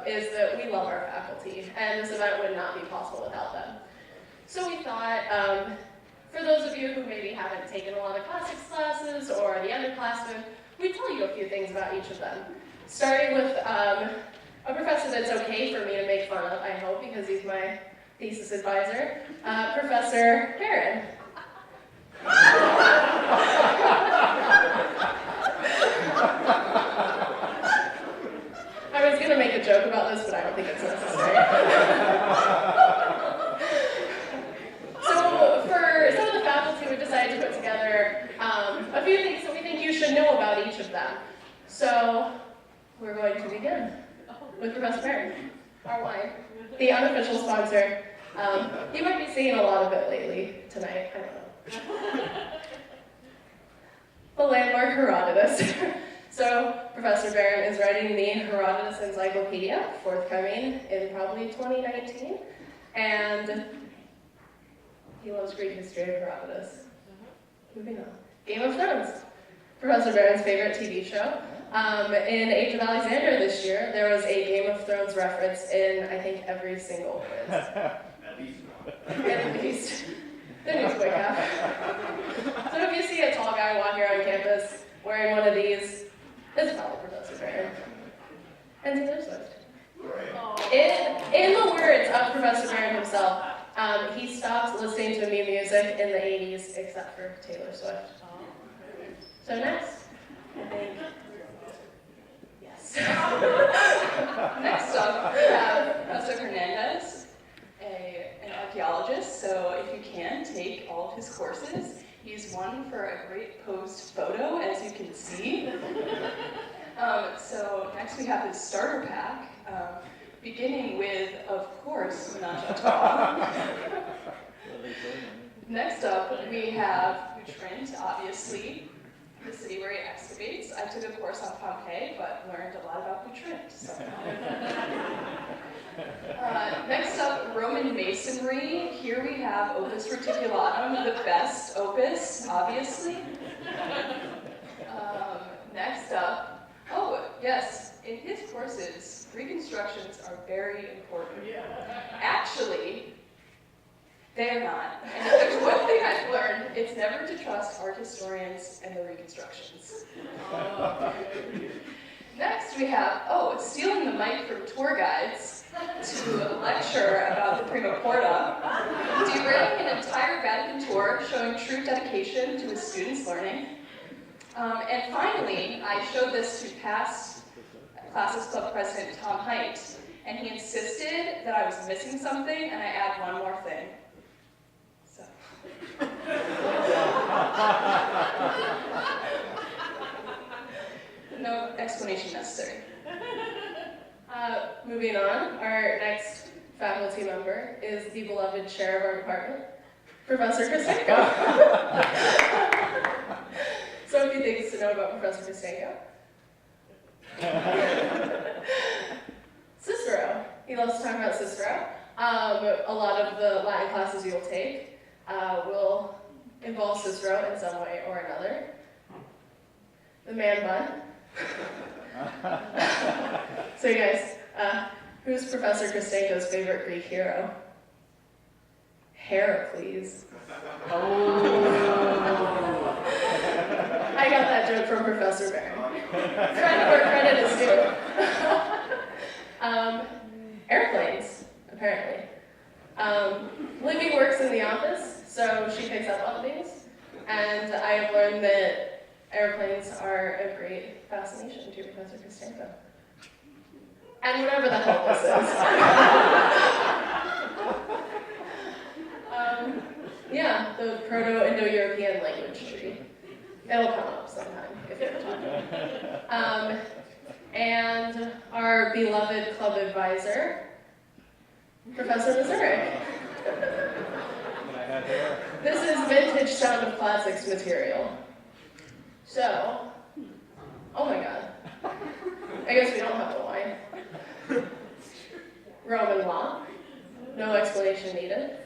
is that we love our faculty, and this event would not be possible without them. So we thought, for those of you who maybe haven't taken a lot of classics classes or the underclassmen, we'd tell you a few things about each of them. Starting with a professor that's okay for me to make fun of, I hope, because he's my thesis advisor, Professor Barron. I was going to make a joke about this, but I don't think it's necessary. So for some of the faculty, we decided to put together a few things that we think you should know about each of them. So we're going to begin with Professor Barron, our wine, the unofficial sponsor. You might be seeing a lot of it lately tonight, I don't know. The landmark Herodotus. So Professor Barron is writing the Herodotus Encyclopedia, forthcoming in probably 2019, and he loves Greek history of Herodotus. Moving on. Game of Thrones. Professor Barron's favorite TV show. In Age of Alexander this year, there was a Game of Thrones reference in, I think, every single quiz. At least one. At least. The Newsweek app. So if you see a tall guy walk here on campus wearing one of these, it's probably Professor Barron. And Taylor Swift. In the words of Professor Barron himself, he stopped listening to new music in the 80s except for Taylor Swift. So next, I think, yes. Next up, we have Professor Hernandez, an archaeologist, so if you can, take all of his courses. He's one for a great posed photo, as you can see. So next we have his starter pack, beginning with, of course, Notre. Next up, we have Notre, obviously, the city where he excavates. I took a course on Pompeii, but learned a lot about Notre. So. Next up, Roman masonry. Here we have Opus Reticulatum, the best opus, obviously. Next up, oh yes, in his courses, reconstructions are very important. Actually, they're not. And if there's one thing I've learned, it's never to trust art historians and the reconstructions. Next we have, stealing the mic from tour guides to lecture about the Prima Porta, derailing an entire Vatican tour showing true dedication to his students' learning. And finally, I showed this to past Classes Club President Tom Height, and he insisted that I was missing something, and I add one more thing. So. No explanation necessary. Moving on, our next faculty member is the beloved chair of our department, Professor Kostenko. So a few things to know about Professor Kostenko. Cicero. He loves to talk about Cicero. A lot of the Latin classes you'll take will involve Cicero in some way or another. The man bun. So you guys, who's Professor Kostenko's favorite Greek hero? Heracles. I got that joke from Professor Barron. Credit where credit is due. Airplanes, apparently. Libby works in the office, so she picks up on things. And I have learned that airplanes are a great fascination to Professor Kostenko. And whatever the hell this is. Yeah, the Proto-Indo-European language tree. It'll come up sometime if you're talking. And our beloved club advisor, Professor Mazurek. This is vintage Sound of Classics material. So, oh my god. I guess we don't have the wine. Roman law. No explanation needed.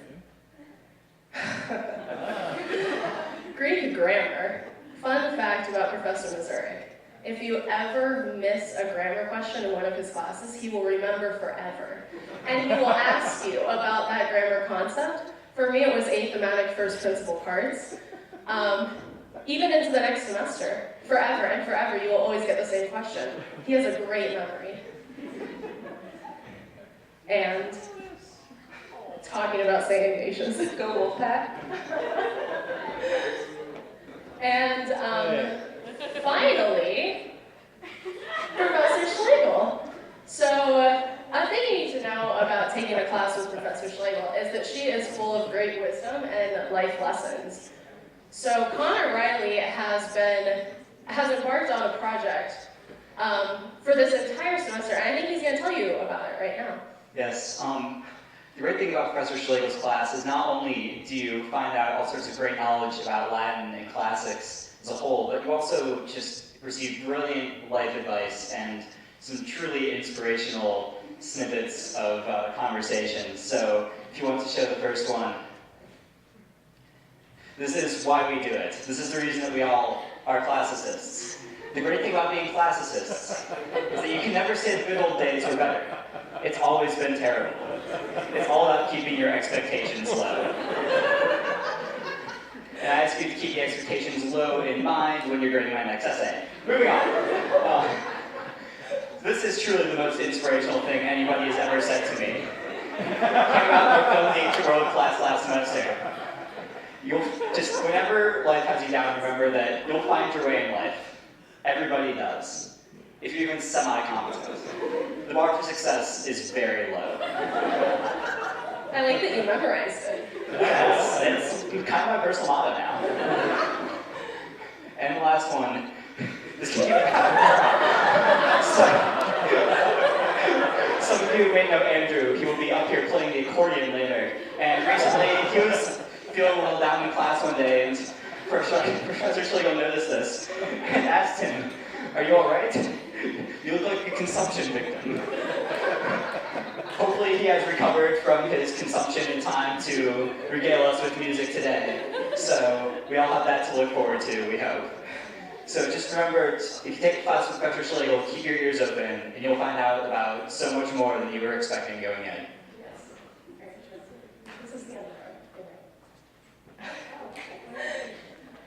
Greek grammar. Fun fact about Professor Mazurek. If you ever miss a grammar question in one of his classes, he will remember forever. And he will ask you about that grammar concept. For me, it was athematic first principle parts. Even into the next semester, forever and forever, you will always get the same question. He has a great memory. And talking about saying nations. Go Wolfpack. And finally, Professor Schlegel. So a thing you need to know about taking a class with Professor Schlegel is that she is full of great wisdom and life lessons. So Connor Riley has embarked on a project for this entire semester, and I think he's going to tell you about it right now. Yes. The great thing about Professor Schlegel's class is not only do you find out all sorts of great knowledge about Latin and classics as a whole, but you also just receive brilliant life advice and some truly inspirational snippets of conversations. So if you want to show the first one, this is why we do it. This is the reason that we all are classicists. The great thing about being classicists is that you can never say the good old days were better. It's always been terrible. It's all about keeping your expectations low. And I ask you to keep the expectations low in mind when you're grading my next essay. Moving on. This is truly the most inspirational thing anybody has ever said to me. Came out of filming to world class last semester. You'll just, whenever life has you down, remember that you'll find your way in life. Everybody does. If you're even semi-competent. The bar for success is very low. I like that you memorized it. Yes, it's kind of my personal motto now. And the last one, this can be some of you may know Andrew. He will be up here playing the accordion later. And recently, he was feeling a little down in class one day, and Professor Schlegel noticed this and asked him, "Are you all right? You look like a consumption victim." Hopefully he has recovered from his consumption in time to regale us with music today. So we all have that to look forward to, we hope. So just remember, if you take a class with Professor Schlegel, keep your ears open, and you'll find out about so much more than you were expecting going in. This is the other part.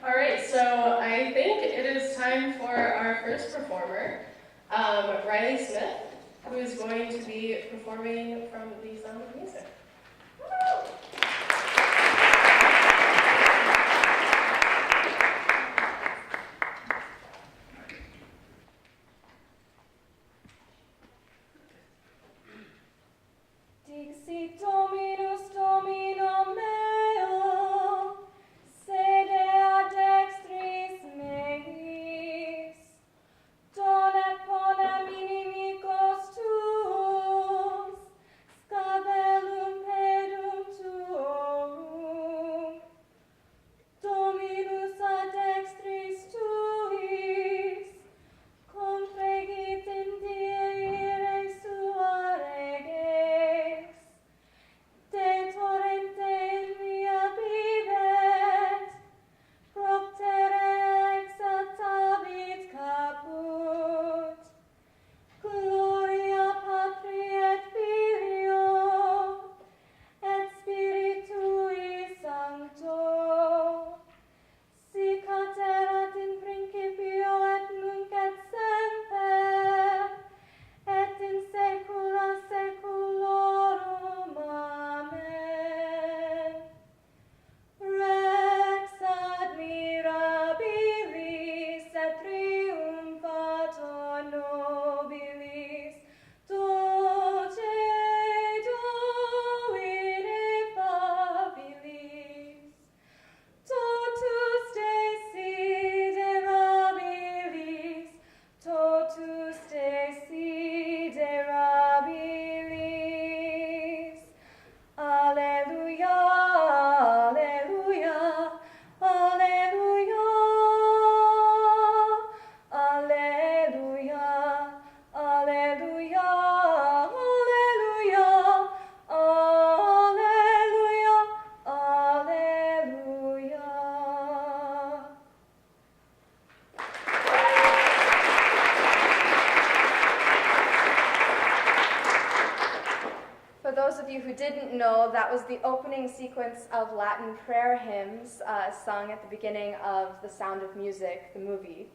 All right, so I think it is time for our first performer, Riley Smith, who is going to be performing from The Sound of Music. Dixit Dominus Domino meo, sede ad extris meis, donet ponem inimicos tuus, scabellum those of you who didn't know, that was the opening sequence of Latin prayer hymns sung at the beginning of The Sound of Music, the movie.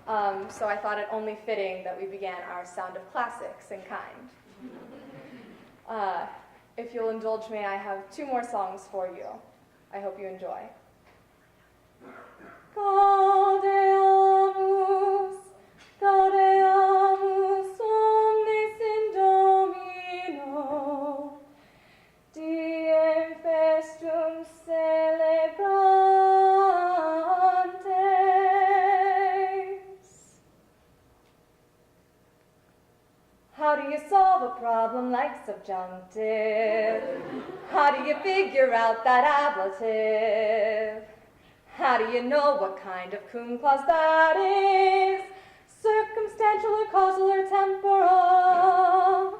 So I thought it only fitting that we began our Sound of Classics in kind. If you'll indulge me, I have 2 more songs for you. I hope you enjoy. Gaudeamus, gaudeamus omnes in Domino, diem festum celebrantes. How do you solve a problem like subjunctive? How do you figure out that ablative? How do you know what kind of cum clause that is? Circumstantial or causal or temporal?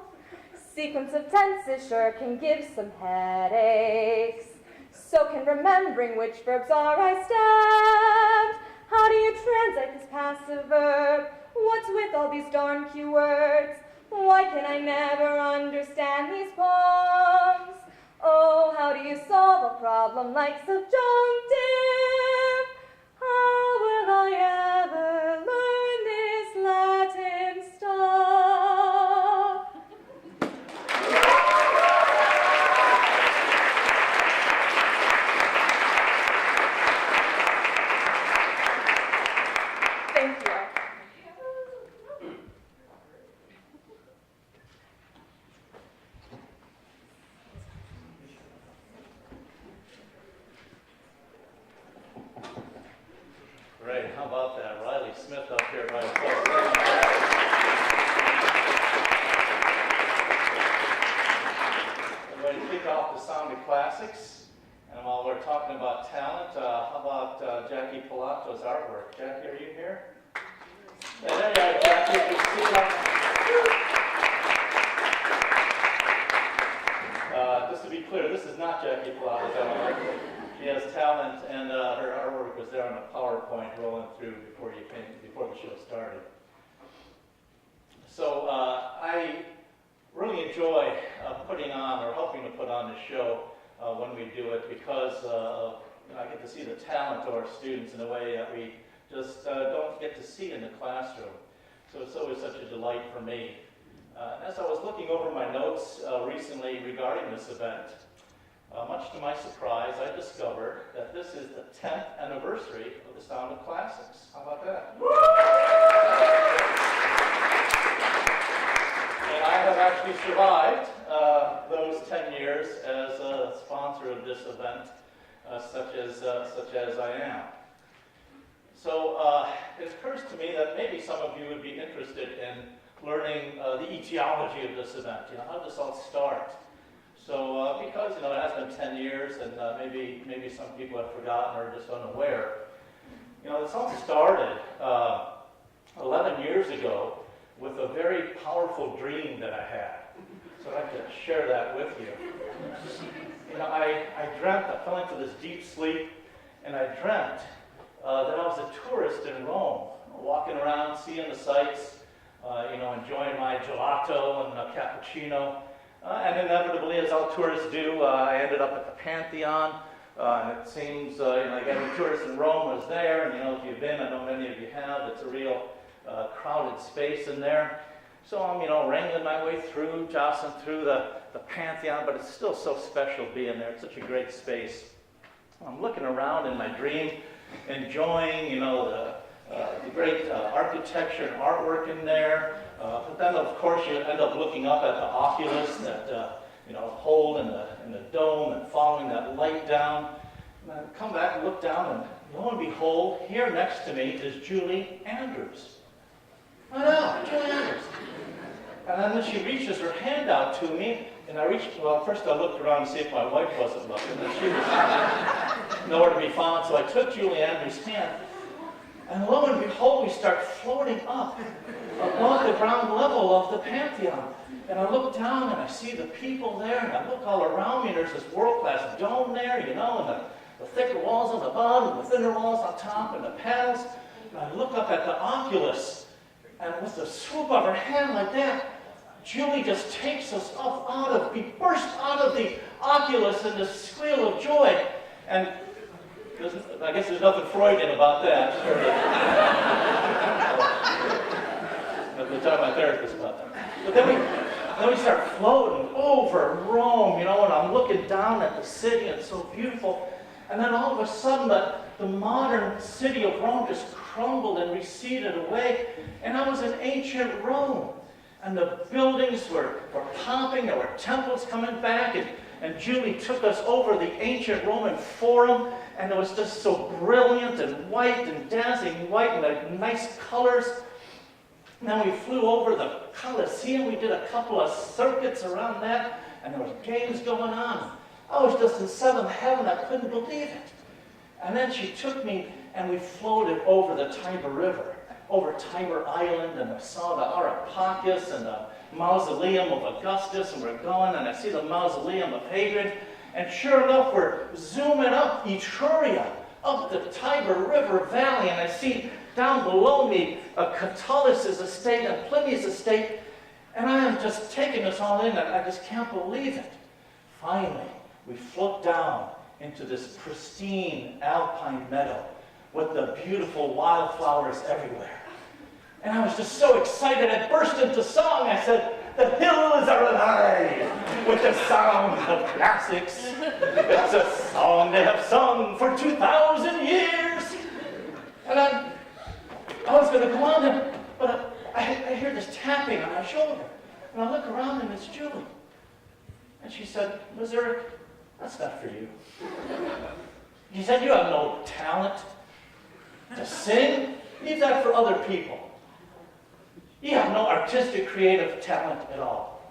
Sequence of tenses sure can give some headaches. So can remembering which verbs are I stabbed. How do you translate this passive verb? What's with all these darn Q words? Why can I never understand these poems? Oh, how do you solve a problem like subjunctive? How will I ever learn this Latin stuff? Thank you. Great, how about that? Riley Smith up here by himself. I'm going to kick off the Sound of Classics. And while we're talking about talent, how about Jackie Pilato's artwork? Jackie, are you here? Yeah, there you are, Jackie. You can see that. Just to be clear, this is not Jackie Pilato's artwork. She has talent, and her artwork was there on a PowerPoint rolling through before the show started. So I really enjoy putting on or helping to put on the show when we do it because I get to see the talent of our students in a way that we just don't get to see in the classroom. So it's always such a delight for me. As I was looking over my notes recently regarding this event, much to my surprise, I discovered that this is the 10th anniversary of the Sound of Classics. How about that? And I have actually survived those 10 years as a sponsor of this event, such as I am. So it occurs to me that maybe some of you would be interested in learning the etiology of this event. How did this all start? So because it has been 10 years and maybe some people have forgotten or just unaware, this all started 11 years ago with a very powerful dream that I had. So I'd like to share that with you. I dreamt, I fell into this deep sleep, and I dreamt that I was a tourist in Rome, walking around, seeing the sights, enjoying my gelato and a cappuccino. And inevitably, as all tourists do, I ended up at the Pantheon. And it seems like every tourist in Rome was there. And if you've been, I know many of you have, it's a real crowded space in there. So I'm, wrangling my way through, jostling through the Pantheon, but it's still so special being there. It's such a great space. I'm looking around in my dream, enjoying, the great architecture and artwork in there. But then, of course, you end up looking up at the oculus, that hole in the dome, and following that light down. And I come back and look down, and lo and behold, here next to me is Julie Andrews. I know, Julie Andrews. And then she reaches her hand out to me, and first I looked around to see if my wife wasn't looking, and she was nowhere to be found. So I took Julie Andrews' hand, and lo and behold, we start floating up above the ground level of the Pantheon. And I look down and I see the people there, and I look all around me, and there's this world-class dome there, and the thicker walls on the bottom, and the thinner walls on top, and the panels. And I look up at the oculus, and with the swoop of her hand like that, Julie just takes us up we burst out of the oculus in this squeal of joy. And I guess there's nothing Freudian about that. I have to talk to my therapist about that. But then we start floating over Rome, and I'm looking down at the city, and it's so beautiful. And then all of a sudden, the modern city of Rome just crumbled and receded away, and I was in ancient Rome. And the buildings were popping, there were temples coming back, and Julie took us over the ancient Roman Forum, and it was just so brilliant and white and dazzling white and the nice colors. And then we flew over the Colosseum, we did a couple of circuits around that, and there was games going on. I was just in seventh heaven, I couldn't believe it. And then she took me and we floated over the Tiber River, over Tiber Island, and I saw the Areopagus and the Mausoleum of Augustus, and we're going, and I see the Mausoleum of Hadrian, and sure enough, we're zooming up Etruria, up the Tiber River Valley, and I see down below me Catullus' estate and Pliny's estate, and I am just taking this all in, and I just can't believe it. Finally, we float down into this pristine alpine meadow with the beautiful wildflowers everywhere. And I was just so excited, I burst into song. I said, "The hills are alive with the sound of classics. It's a song they have sung for 2,000 years. And I was going to go on, but I hear this tapping on my shoulder. And I look around, and it's Julie. And she said, "Missouri, that's not for you." She said, "You have no talent to sing. Leave that for other people. You have no artistic, creative talent at all."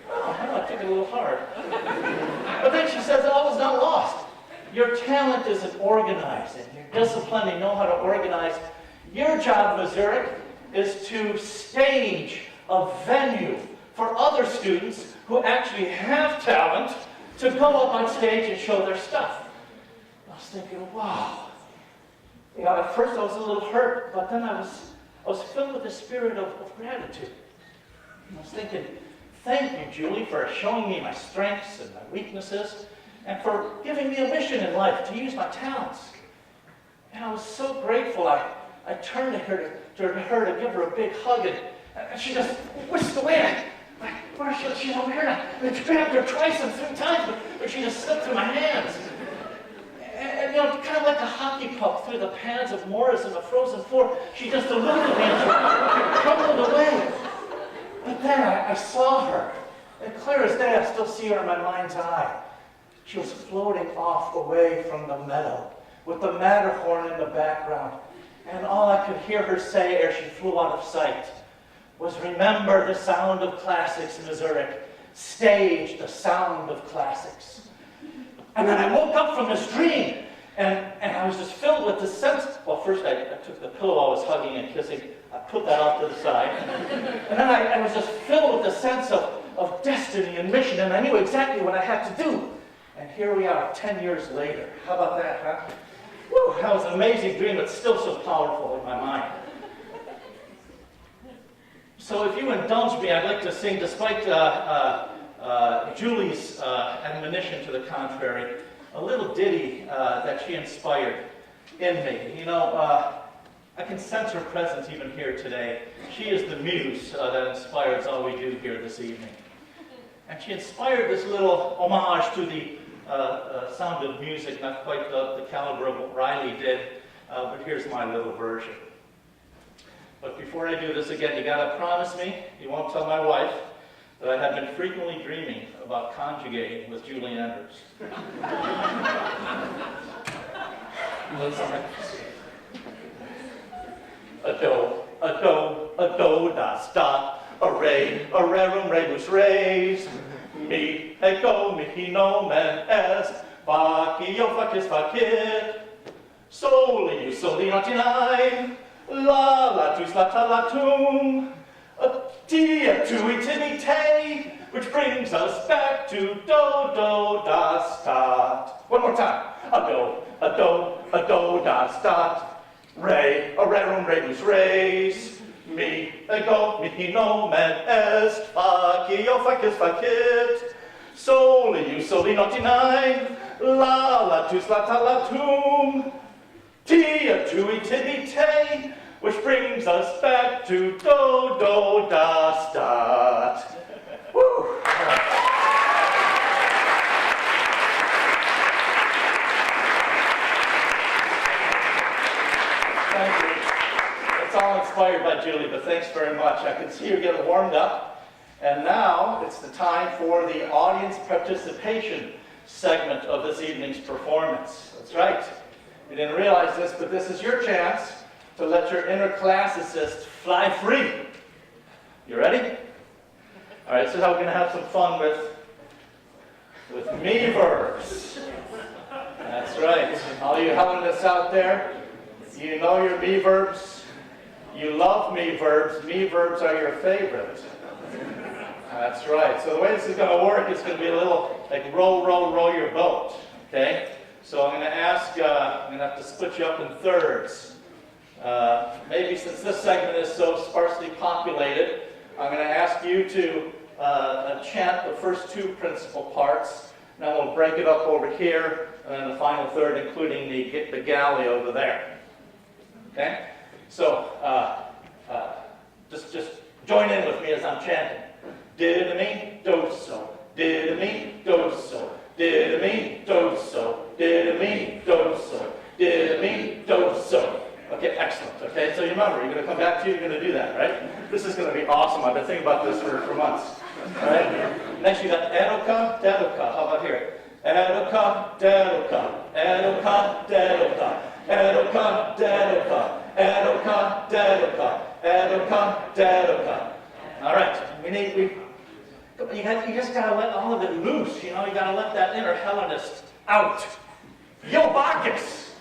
Oh, I took it a little hard. But then she says, "All is not lost. Your talent is in organizing. You're disciplined, you know how to organize. Your job, Missouri, is to stage a venue for other students who actually have talent to go up on stage and show their stuff." I was thinking, wow. At first I was a little hurt, but then I was filled with the spirit of gratitude. I was thinking, thank you, Julie, for showing me my strengths and my weaknesses, and for giving me a mission in life to use my talents. And I was so grateful. I turned to her to give her a big hug, and she just whisked away. She's over here now. I grabbed her twice and 3 times, but she just slipped through my hands. And kind of like a hockey puck through the pads of Morris in the Frozen Four, she just eluded me and she crumbled away. But then I saw her, and clear as day, I still see her in my mind's eye. She was floating off away from the meadow, with the Matterhorn in the background. And all I could hear her say ere she flew out of sight was, "Remember the sound of classics, Missouri. Stage the sound of classics." And then I woke up from this dream, and I was just filled with the sense. Well, first I took the pillow I was hugging and kissing, I put that off to the side. And then I was just filled with the sense of destiny and mission, and I knew exactly what I had to do. And here we are, 10 years later. How about that, huh? Woo, that was an amazing dream, but still so powerful in my mind. So if you indulge me, I'd like to sing, despite Julie's admonition to the contrary, a little ditty that she inspired in me. I can sense her presence even here today. She is the muse that inspires all we do here this evening. And she inspired this little homage to the Sound of Music, not quite the caliber of what Riley did, but here's my little version. But before I do this again, you gotta promise me you won't tell my wife that I have been frequently dreaming about conjugating with Julie Enders. A do, das, da, a re, rerum, rebus, res, mi, echo, mihi, nomen, est, facio, facis, facit, soli, soli, notinai, la, latus, lata, latum, dia, tui, tibi, te, which brings us back to do, das, dat. One more time. A do, das, dat. Re, rerum, rebus, res. Mi ego mi nomen est facio facis facit. Soli you soli noti nine. La latus lata latum. Tia tui tibi te. Which brings us back to do do das dat. Woo! Thank you. It's all inspired by Julie, but thanks very much. I can see you're getting warmed up. And now it's the time for the audience participation segment of this evening's performance. That's right. You didn't realize this, but this is your chance to let your inner classicist fly free. You ready? All right, this is how we're going to have some fun with me verbs. That's right. All you Hellenists out there, you know your me verbs. You love me verbs. Me verbs are your favorite. That's right. So the way this is going to work is going to be a little like row, row, row your boat. Okay? So I'm going to ask, I'm going to have to split you up in thirds. Maybe since this segment is so sparsely populated, I'm going to ask you to chant the first two principal parts. Then we'll break it up over here, and then the final third, including the galley over there. Okay? So just join in with me as I'm chanting. Did-a-me, do-so. Did-a-me, do-so. Did-a-me, do-so. Did-a-me, do-so. Did-a-me, do-so. Okay, excellent. Okay, so you remember, you're going to come back to you, you're going to do that, right? This is going to be awesome. I've been thinking about this for months. All right? Next, you got edoka, dedoka. How about here? Edoka, dedoka. Edoka, dedoka. Edoka, dedoka. Edoka, dedoka. Edoka, dedoka. All right, you just got to let all of it loose, you know? You got to let that inner Hellenist out. Yo, Bacchus!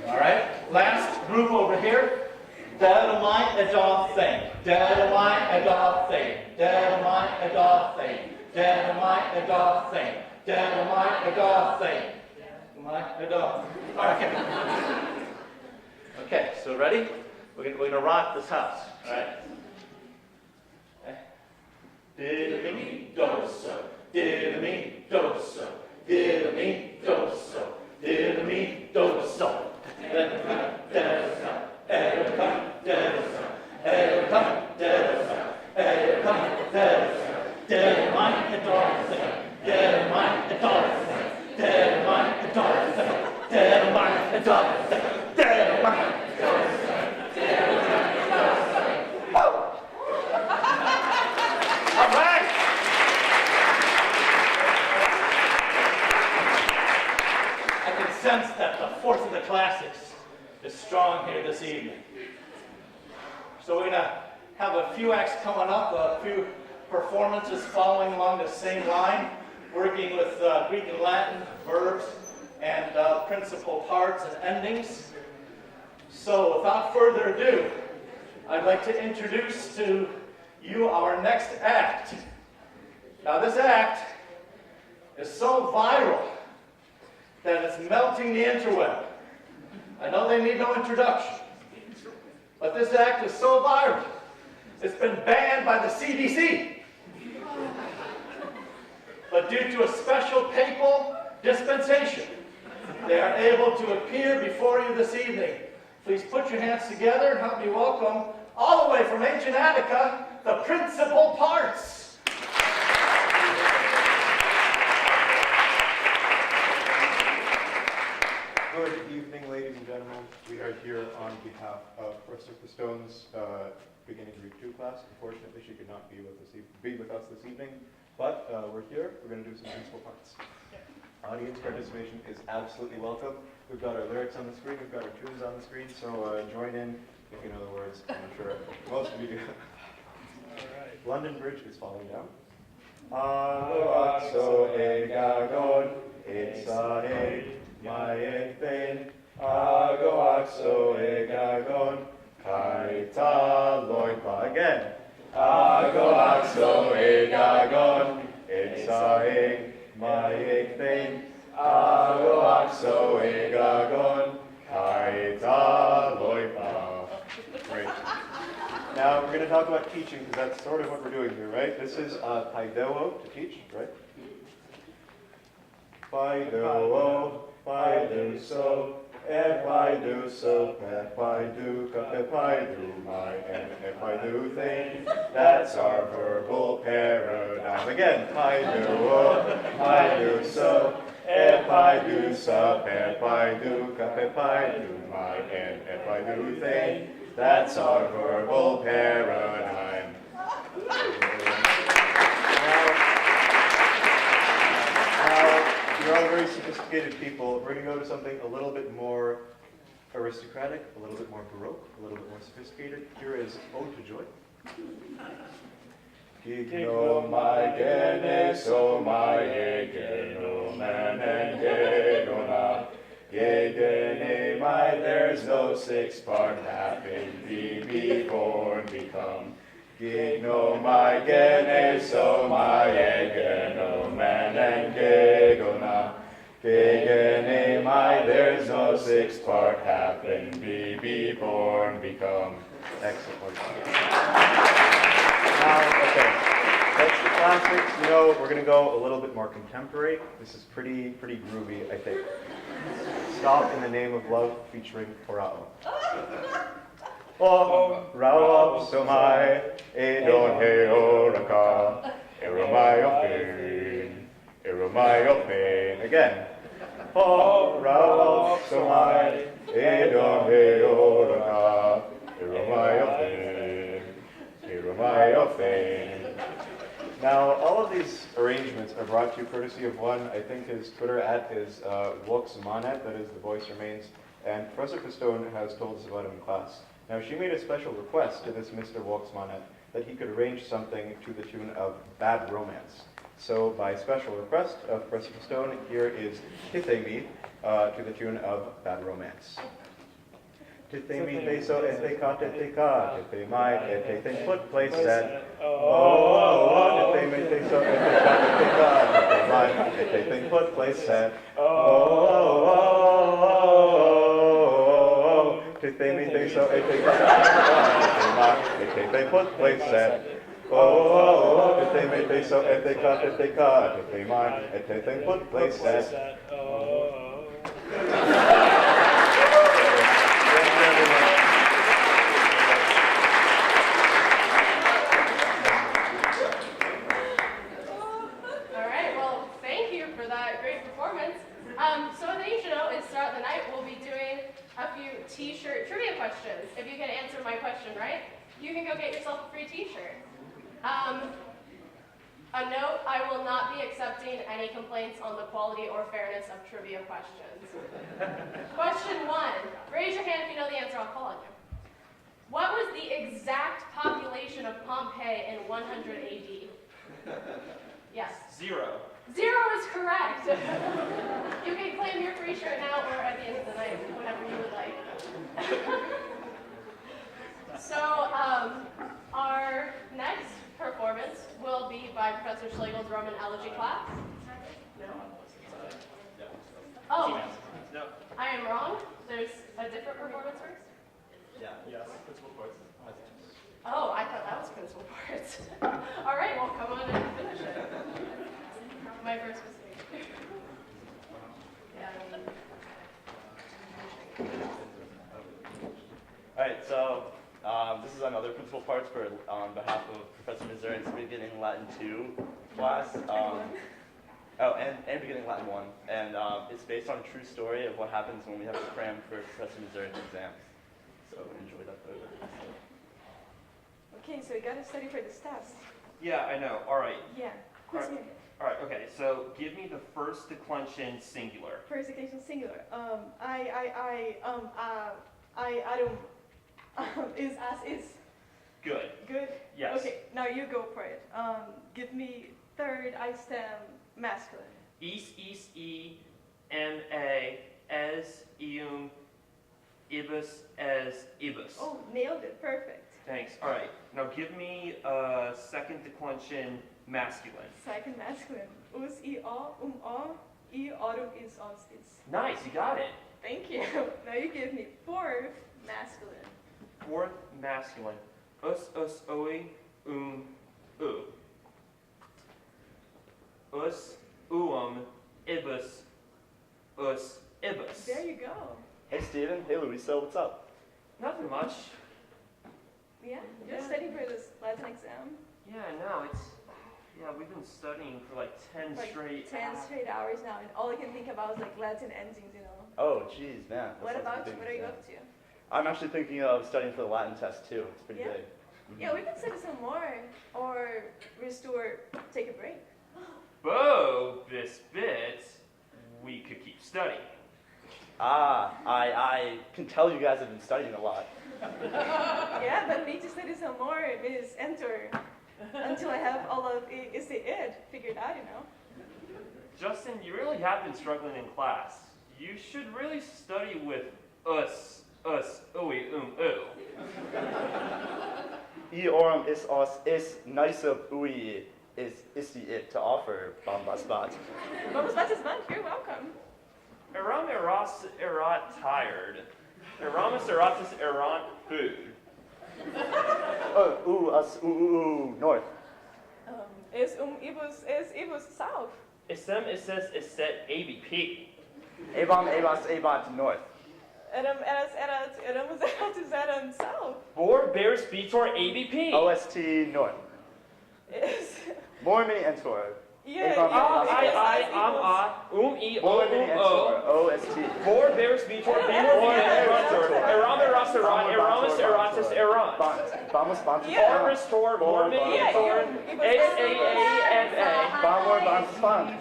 All right, last group over here. Dadamai edah thing. Dadamai edah thing. Dadamai edah thing. Dadamai edah thing. Dadamai edah thing. Dadamai edah. All right. Okay, so ready? We're going to rock this house. All right. Did-a-me, do-so. Did-a-me, do-so. Did-a-me, do-so. Did-a-me, do-so. Sense that the force of the classics is strong here this evening. So we're going to have a few acts coming up, a few performances following along the same line, working with Greek and Latin verbs and principal parts and endings. So without further ado, I'd like to introduce to you our next act. Now this act is so viral that it's melting the interweb. I know they need no introduction, but this act is so viral, it's been banned by the CDC. But due to a special papal dispensation, they are able to appear before you this evening. Please put your hands together and help me welcome, all the way from ancient Attica, the principal parts. Good evening, ladies and gentlemen. We are here on behalf of Professor Pistone's beginning grade 2 class. Unfortunately, she could not be with us this evening, but we're here. We're going to do some principal parts. Audience participation is absolutely welcome. We've got our lyrics on the screen. We've got our tunes on the screen. So join in if you know the words. I'm sure most of you do. All right. London Bridge is falling down. Agoaxo egagon, itzae. My thing, agoaxo egagon, kaita loipa again. Agoaxo egagon, itzae, my thing, agoaxo egagon, kaita loipa. Great. going to talk about teaching because that's sort of what we're doing here, right? This is paideo to teach, right? Paideo, paiduso, epaiduso, pepaiduca, pepaidumai, and epaiduthe. That's our verbal paradigm. Again, paideo, paiduso, epaidusa, pepaiduca, pepaidumai, and epaiduthe. That's our verbal paradigm. Now, you're all very sophisticated people. We're going to go to something a little bit more aristocratic, a little bit more baroque, a little bit more sophisticated. Here is Ode to Joy. Gigno mai gene so mai geno manengegona. Gegene mai, there's no six-part happen, be born, become. Gigno mai gene so mai geno manengegona. Gegene mai, there's no six-part happen, be born, become. Excellent. Now, okay, that's the classics. You know, we're going to go a little bit more contemporary. This is pretty groovy, I think. Stop in the Name of Love featuring Porao. Oh, Rao Somai, Edon Heoraka, Eromai of Pain. Again. Oh, Rao Somai, Edon Heoraka, Eromai of Pain. Now, all of these arrangements are brought to you courtesy of one. I think his Twitter is Voxmanet, that is, the voice remains. And Professor Pistone has told us about him in class. Now, she made a special request to this Mr. Voxmanet that he could arrange something to the tune of Bad Romance. So, by special request of Professor Pistone, here is Tithemi to the tune of Bad Romance. Tithemi teso etheka teteka, tithemai ethethen put place set. Oh, tithemi teso etheka teteka, tithemai ethethen put place set. Oh, tithemi teso etheka teteka, tithemai ethethen put place set. Oh, tithemi teso etheka teteka, tithemai ethethen put place set. T-shirt trivia questions. If you can answer my question right, you can go get yourself a free T-shirt. A note, I will not be accepting any complaints on the quality or fairness of trivia questions. Question 1. Raise your hand if you know the answer, I'll call on you. What was the exact population of Pompeii in 100 AD? Yes. 0. 0 is correct. You can claim your free shirt now or at the end of the night, whenever you would like. So, our next performance will be by Professor Schlegel's Roman elegy class. No? Oh, No. I am wrong. There's a different performance first? Yeah. Yes. Principal parts. Oh, I thought that was principal parts. All right, well, come on and finish it. My first mistake. Yeah. All right, so this is another principal parts for on behalf of Professor Missouri's beginning Latin 2 class. And beginning Latin 1. And it's based on a true story of what happens when we have to cram for Professor Missouri's exams. So enjoy that further. Okay, so you gotta study for this test. Yeah, I know. All right. Yeah. Who's here? All right. Okay. So give me the first declension singular. First occasion singular. I don't. Is as is. Good. Good. Yes. Okay. Now you go for it. Give me third I stem masculine. Is, ma, as, ibus, as, ibus. Oh, nailed it. Perfect. Thanks. All right. Now give me second declension masculine. Second masculine. Us, I, aurum is ons is. Nice. You got it. Thank you. Now you give me fourth masculine. Fourth masculine. oe, u. Us, ibus, ibus. There you go. Hey, Steven. Hey, Louisa. What's up? Nothing much. Yeah, you're studying for this Latin exam. Yeah, no, we've been studying for like 10 Like straight 10 straight hours now, and all I can think about is like Latin endings, you know. Oh, geez, man. that What sounds like a about you? big What are you exam. up to? I'm actually thinking of studying for the Latin test, too. It's pretty Yeah? big. Yeah, we can study some more, or restore, take a break. Bo, this bit, we could keep studying. I can tell you guys have been studying a lot. Yeah, but we need to study some more, Miss Enter, until I have all of it figured out, you know. Justin, you really have been struggling in class. You should really study with us, ui, u. Eorum is os is nice of ui is the it to offer bombasbat. Vamos lá, Tisman, you're welcome. Eram eras erat tired. Eramus eratus erant food. Us north. Is ibus south. Isem isses iset ABP. Ebam ebas ebat north. Eram south. Bor bears beator ABP. OST north. Is More mini entor. yeah. E, More mini entor. O. OST. Bor bears beator bimor Eram eras erat eramus eratus eran. Vamos Yeah. Bor restore more mini entor. A. Vamos vamos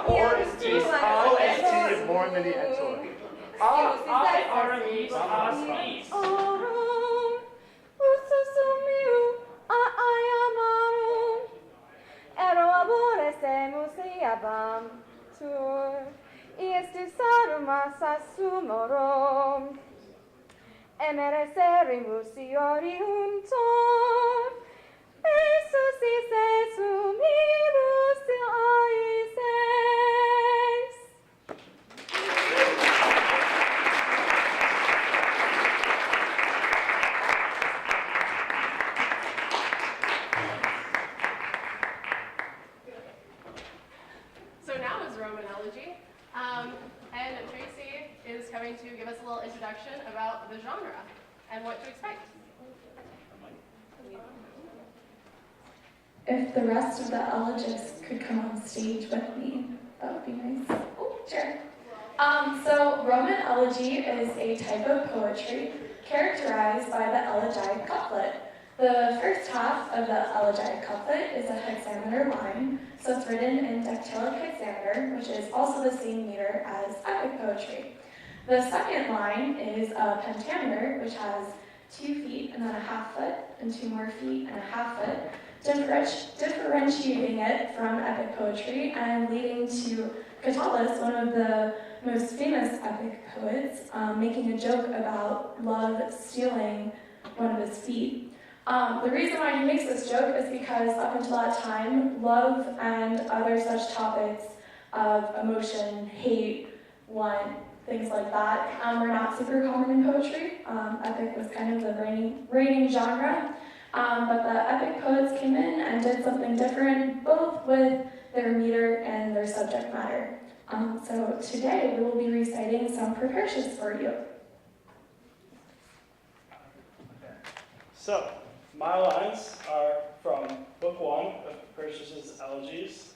Or is east. OST is more mini entor. I are east, as east. Arum, ususumiu, ayamarum, ero abore semus iabam, tur, iestisarum assasumorum, emere serimus ioriuntor, esus isesum ibus aises. So now is Roman elegy, and Tracy is coming to give us a little introduction about the genre and what to expect. If the rest of the elegists could come on stage with me, that would be nice. Oh, sure. So Roman elegy is a type of poetry characterized by the elegiac couplet. The first half of the elegiac couplet is a hexameter line, so it's written in dactylic hexameter, which is also the same meter as epic poetry. The second line is a pentameter, which has 2 feet and then a half foot, and 2 more feet and a half foot, differentiating it from epic poetry and leading to Catullus, one of the most famous epic poets, making a joke about love stealing one of his feet. The reason why he makes this joke is because up until that time, love and other such topics of emotion, hate, want, things like that were not super common in poetry. Epic was kind of the reigning genre. But the epic poets came in and did something different, both with their meter and their subject matter. So today we will be reciting some Propertius for you. So, my lines are from Book 1 of Propertius's Elegies,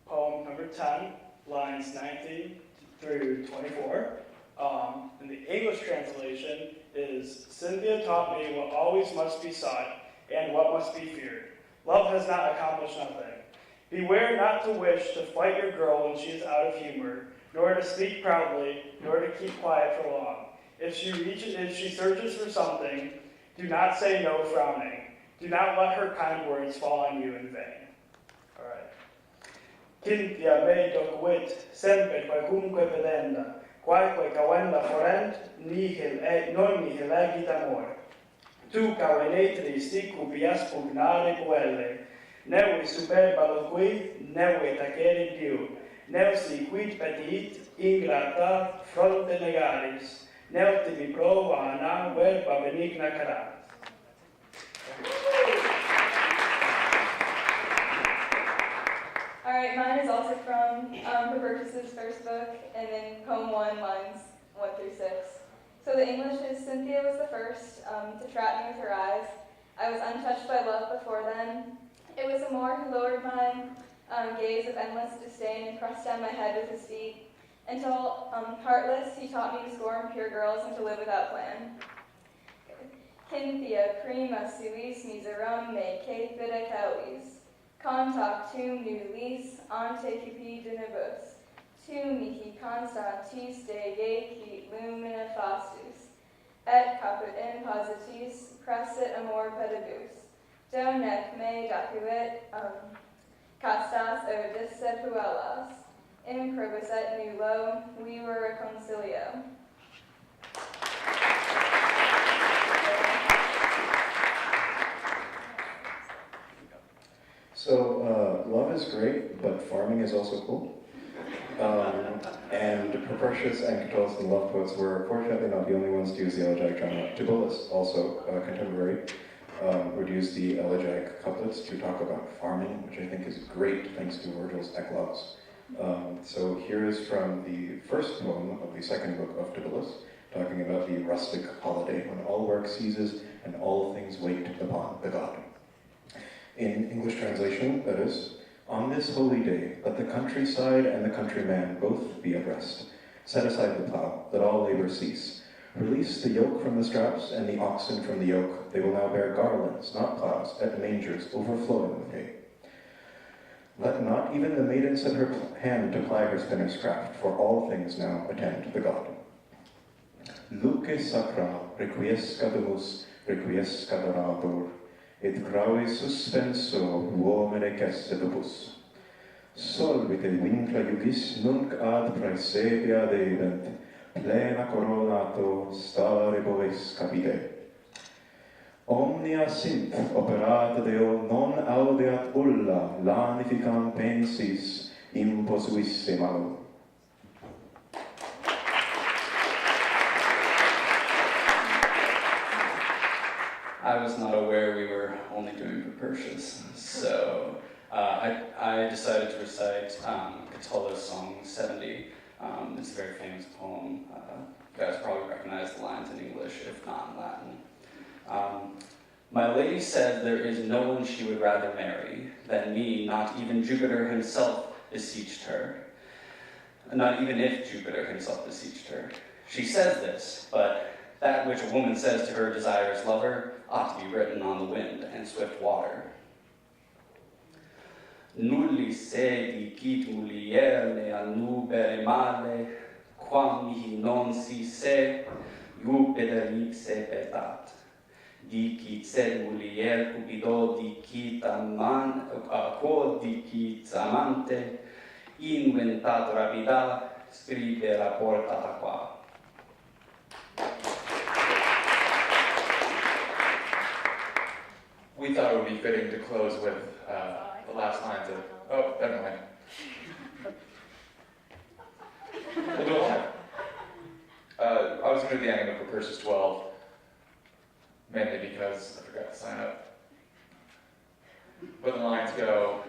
poem number 10, lines 19 through 24. And the English translation is, Cynthia taught me what always must be sought and what must be feared. Love has not accomplished nothing. Beware not to wish to fight your girl when she is out of humor, nor to speak proudly, nor to keep quiet for long. If she searches for something, do not say no frowning. Do not let her kind words fall on you in vain. All right. Cynthia me docuit semper quacumque pedenda, quaeque cavenda forent, non nihil egit amor. Tu cavenetri sticubias pugnare puelle, nevi superba loqui, nevi tacere diu, neusi quid petit ingrata fronte negaris, Notre mi prova na verba benigna cara. All right, mine is also from Robertus's first book, and then poem 1, lines 1 through 6. So the English is, Cynthia was the first to trap me with her eyes. I was untouched by love before then. It was Amor who lowered my gaze of endless disdain and pressed down my head with his feet. Until, heartless, he taught me to scorn pure girls and to live without plan. Cynthia prima suis miserum me que fidecalis. Contactum nulis ante cupidinibus, tu mihi constantis de lumina fastus, et caput in positis crescit amor pedibus. Do nec me dacuit castas odisse puellas, in probus et nullo we were reconcilio. So, love is great, but farming is also cool. And Propertius and Catullus and love poets were fortunately not the only ones to use the elegiac genre. Tibullus, also contemporary, would use the elegiac couplets to talk about farming, which I think is great thanks to Virgil's eclogues. So here is from the first poem of the second book of Tibullus, talking about the rustic holiday, when all work ceases and all things wait upon the god. In English translation, that is, on this holy day, let the countryside and the countryman both be at rest. Set aside the plow, let all labor cease. Release the yoke from the straps and the oxen from the yoke. They will now bear garlands, not plows, at mangers overflowing with hay. Let not even the maiden set her hand to ply her spinner's craft, for all things now attend the god. Luce sacra requiescadumus requiescadoratur, et grave suspenso uomine cessedibus. Solvite vincla iuvis nunc ad praesepia debent, plena coronato stare boves capite. Omnia sint operata Deo non audeat ulla lanificam pensis imposuisse malum. I was not aware we were only doing Propertius, so I decided to recite Catullus' Song 70. It's a very famous poem. You guys probably recognize the lines in English, if not in Latin. My lady said there is no one she would rather marry than me, not even Jupiter himself beseeched her. Not even if Jupiter himself beseeched her. She says this, but that which a woman says to her desirous lover ought to be written on the wind and swift water. Nulli se dicit mulierne a nubere male, quam mihi non si se, Jupiter ipse petat. Dicit sed mulier cupido dicit quod dicit amante, inventat rapida, scribe rapportata qua. We thought it would be fitting to close with the last lines of, oh, never mind. We'll do it. I was going to do the ending of Propertius 12, mainly because I forgot to sign up. But the lines go,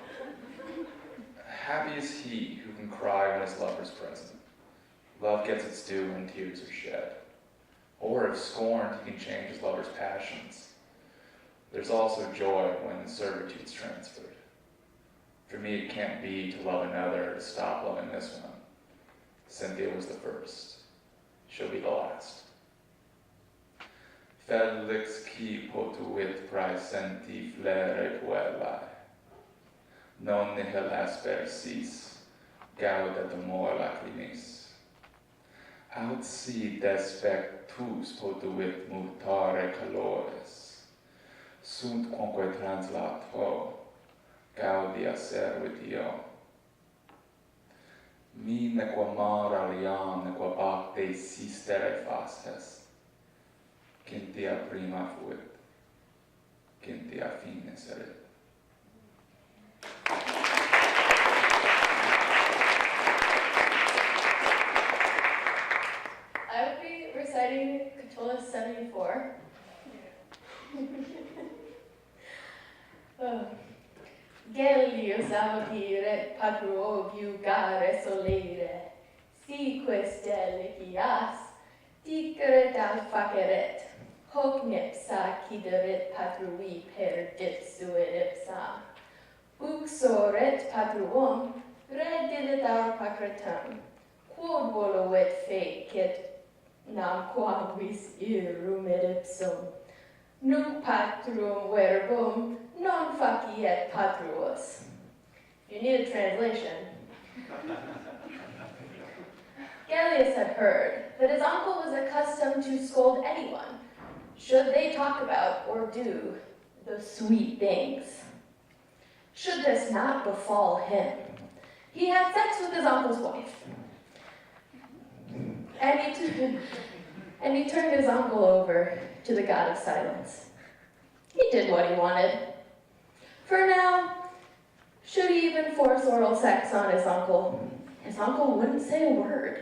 happy is he who can cry when his lover's present. Love gets its due when tears are shed. Or if scorned, he can change his lover's passions. There's also joy when servitude's transferred. For me, it can't be to love another to stop loving this one. Cynthia was the first. She'll be the last. Felix qui potuit praesenti flere puellae. Non nihil asper sis, gaudet amor lacrimis. Aut si despectus potuit mutare calores. Sunt quamque translato, gaudia servitio. Mi nequa mar aliam, nequa bacte sistere fastes. Cynthia prima fuit, Cynthia fine serit. I would be reciting Gelius avapire patro viugare solere, si questelicias, dicere dal faceret, hoc nipsa quiderit patrui per dipsuit ipsa, uxorit patruum, redidit aur pacretum, quod voluit fecit nam quavis irrumit ipsum, nunc patrum verbum non faciet patruus. You need a translation. Gellius had heard that his uncle was accustomed to scold anyone should they talk about or do the sweet things. Should this not befall him, he had sex with his uncle's wife. And he turned his uncle over to the god of silence. He did what he wanted. For now, should he even force oral sex on his uncle wouldn't say a word.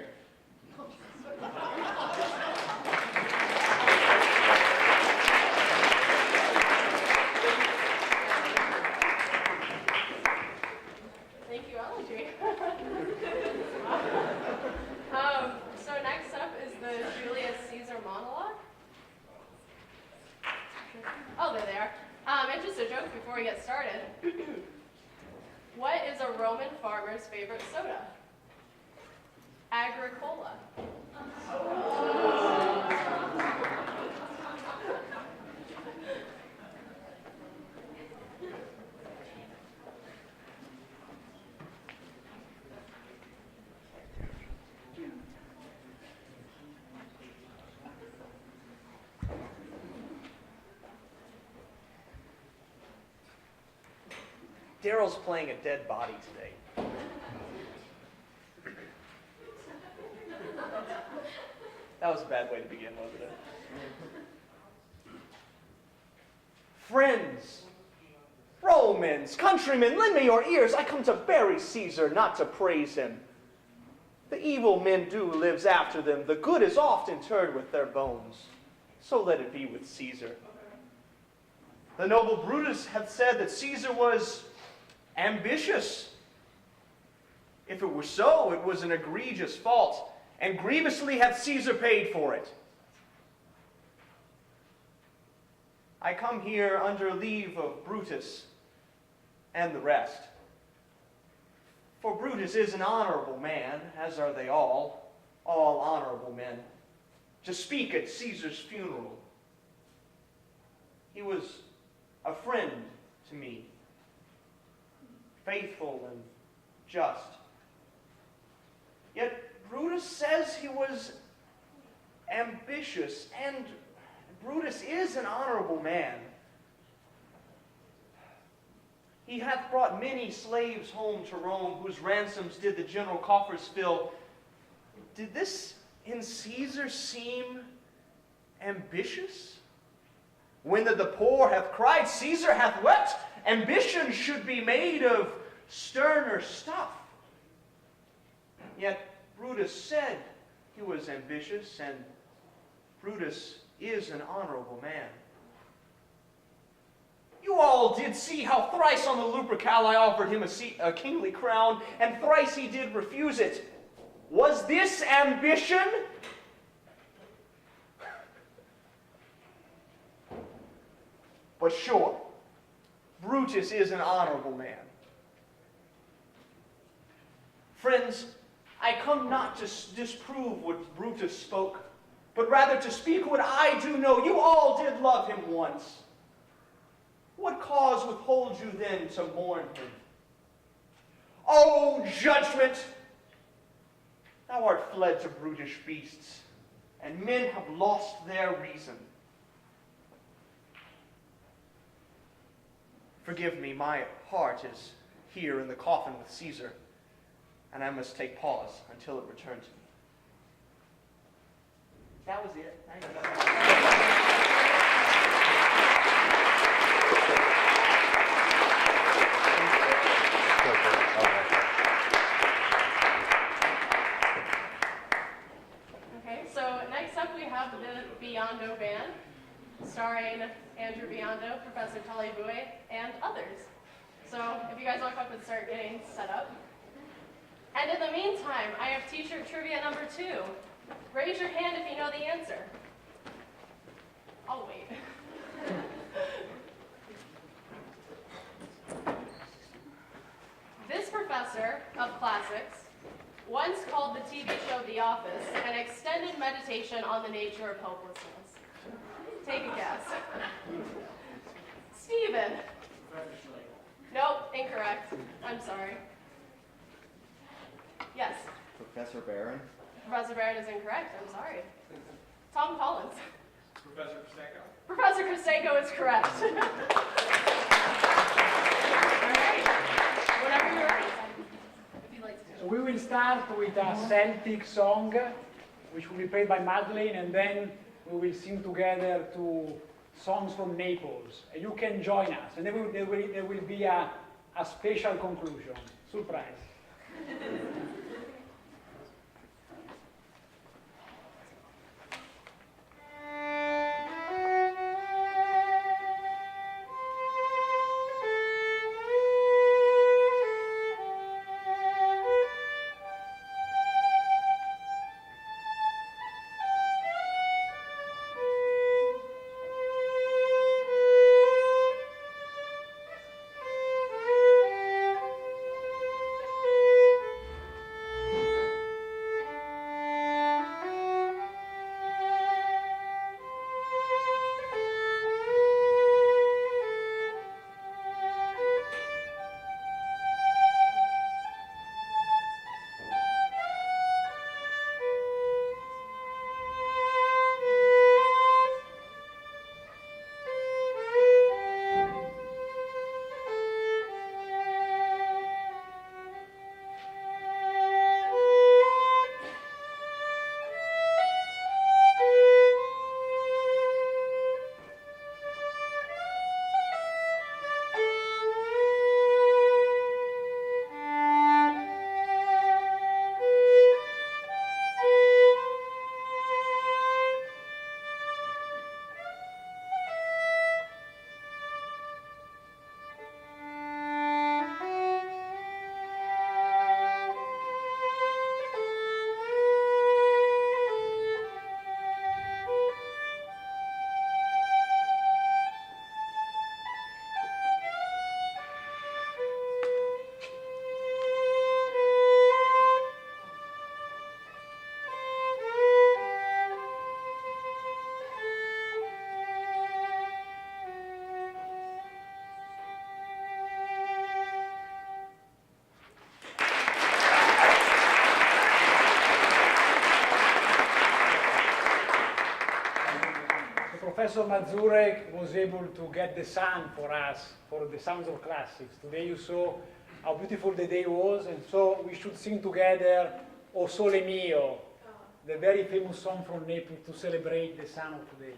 Thank you, Elegy. So next up is the Julius Caesar monologue. Oh, there they are. And just a joke before we get started. What is a Roman farmer's favorite soda? Agricola. Daryl's playing a dead body today. That was a bad way to begin, wasn't it? Friends, Romans, countrymen, lend me your ears. I come to bury Caesar, not to praise him. The evil men do lives after them. The good is oft interred with their bones. So let it be with Caesar. The noble Brutus hath said that Caesar was ambitious. If it were so, it was an egregious fault, and grievously hath Caesar paid for it. I come here under leave of Brutus and the rest. For Brutus is an honorable man, as are they all honorable men, to speak at Caesar's funeral. He was a friend to me, faithful and just. Yet Brutus says he was ambitious, and Brutus is an honorable man. He hath brought many slaves home to Rome, whose ransoms did the general coffers fill. Did this in Caesar seem ambitious? When that the poor hath cried, Caesar hath wept, ambition should be made of sterner stuff. Yet Brutus said he was ambitious, and Brutus is an honorable man. You all did see how thrice on the Lupercal I offered him a kingly crown, and thrice he did refuse it. Was this ambition? But sure, Brutus is an honorable man. Friends, I come not to disprove what Brutus spoke, but rather to speak what I do know. You all did love him once. What cause withholds you then to mourn him? O judgment! Thou art fled to brutish beasts, and men have lost their reason. Forgive me, my heart is here in the coffin with Caesar, and I must take pause until it returns to me. That was it. Thank you. Okay, so next up we have the Biondo Band, starring Andrew Biondo, Professor Tully Bouet, and others. others. So if you guys want to come up and start getting set up. And in the meantime, I have teacher trivia number 2. Raise your hand if you know the answer. I'll wait. This professor of classics once called the TV show The Office an extended meditation on the nature of hopelessness. Take a guess. Steven. Nope, incorrect. I'm sorry. Yes. Professor Barron? Professor Barron is incorrect. I'm sorry. Tom Collins. Professor Costango. Professor Costango is correct. All right. Whenever you're ready. If you'd like to. So we will start with a Celtic song, which will be played by Madeleine, and then we will sing together two songs from Naples. And you can join us, and there will be a special conclusion. Surprise. Professor Mazurek was able to get the sun for us, for the sounds of classics. Today you saw how beautiful the day was, and so we should sing together O Sole Mio, the very famous song from Naples to celebrate the sun of today.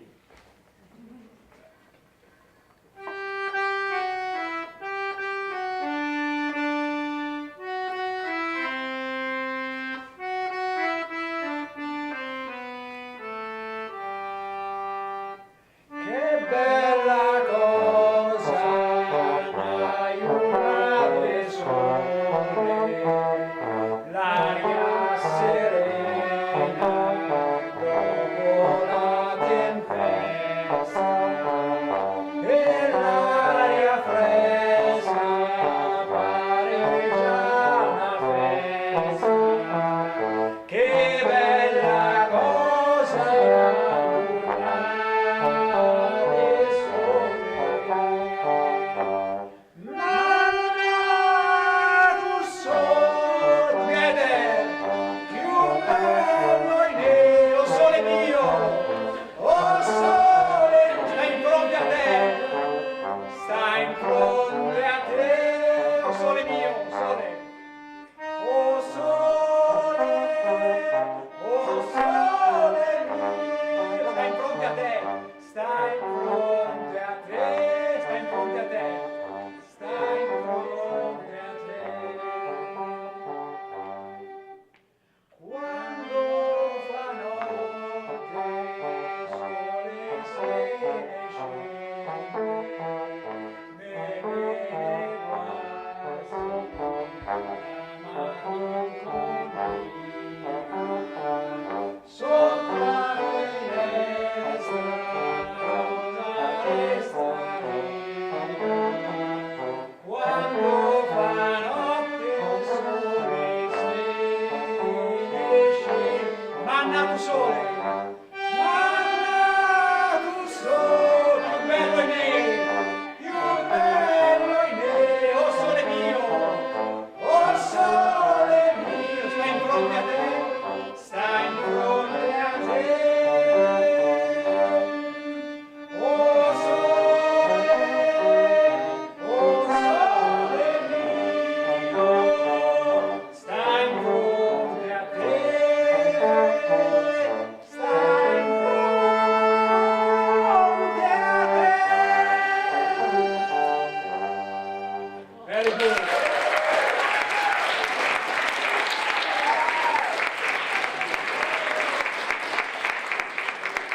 Very good.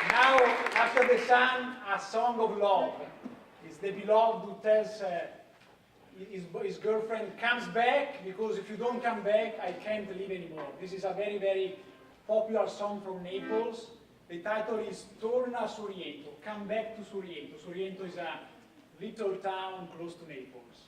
Now, after the sun, a song of love. It's the beloved who tells his girlfriend, comes back, because if you don't come back, I can't live anymore. This is a very, very popular song from Naples. The title is Torna a Sorrento, come back to Sorrento. Sorrento is a little town close to Naples.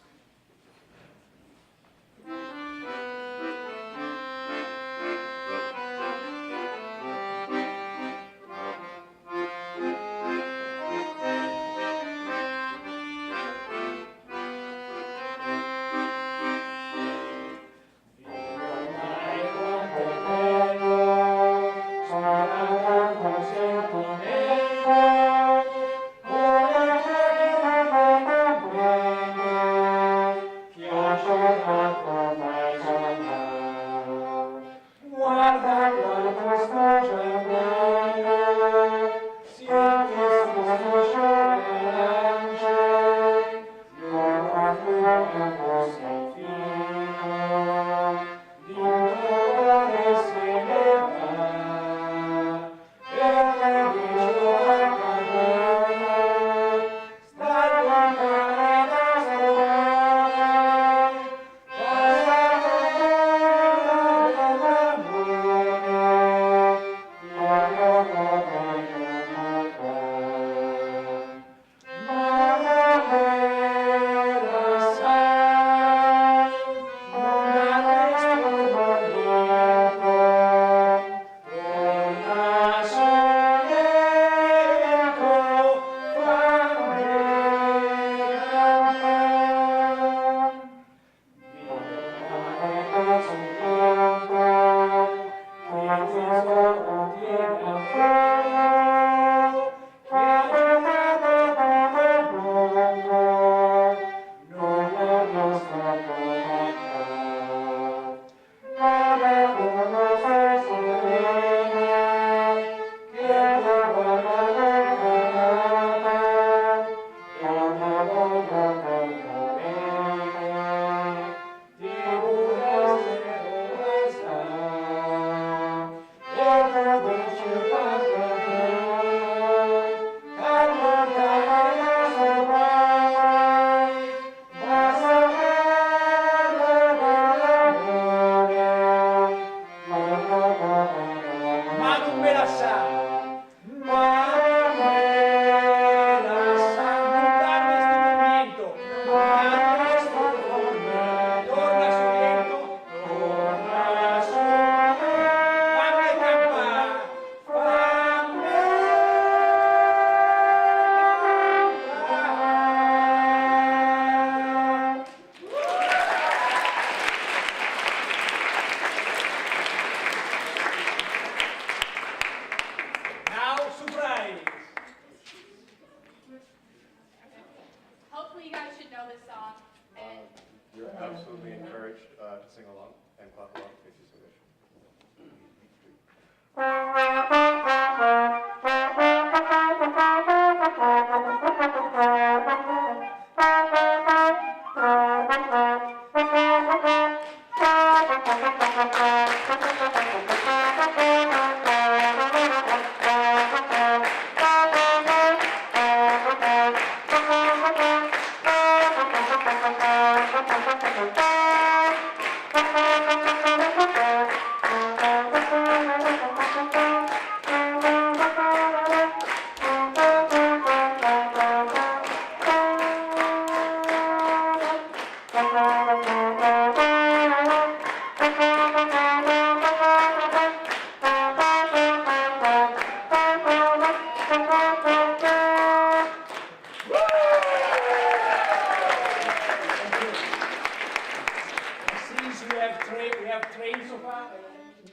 Hopefully you guys should know this song. And You're absolutely encouraged to sing along and clap along if you so wish.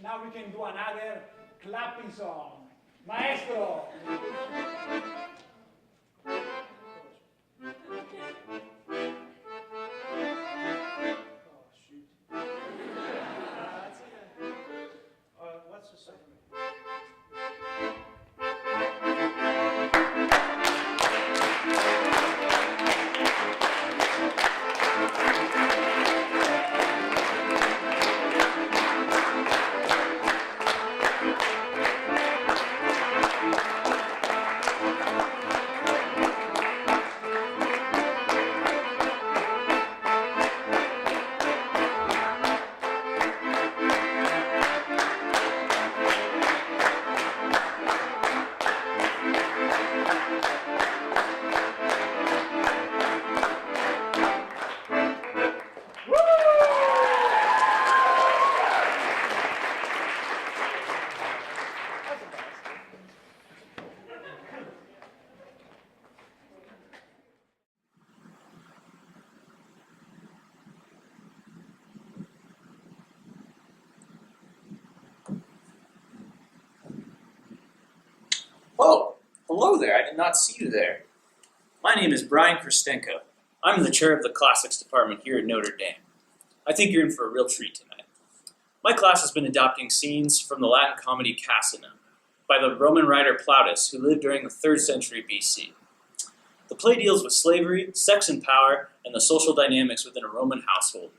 Now we can do another clapping song. Maestro! What's the second? hello there. I did not see you there. My name is Brian Kristenko. I'm the chair of the classics department here at Notre Dame. I think you're in for a real treat tonight. My class has been adopting scenes from the Latin comedy Cassina by the Roman writer Plautus, who lived during the 3rd century BC. The play deals with slavery, sex and power, and the social dynamics within a Roman household.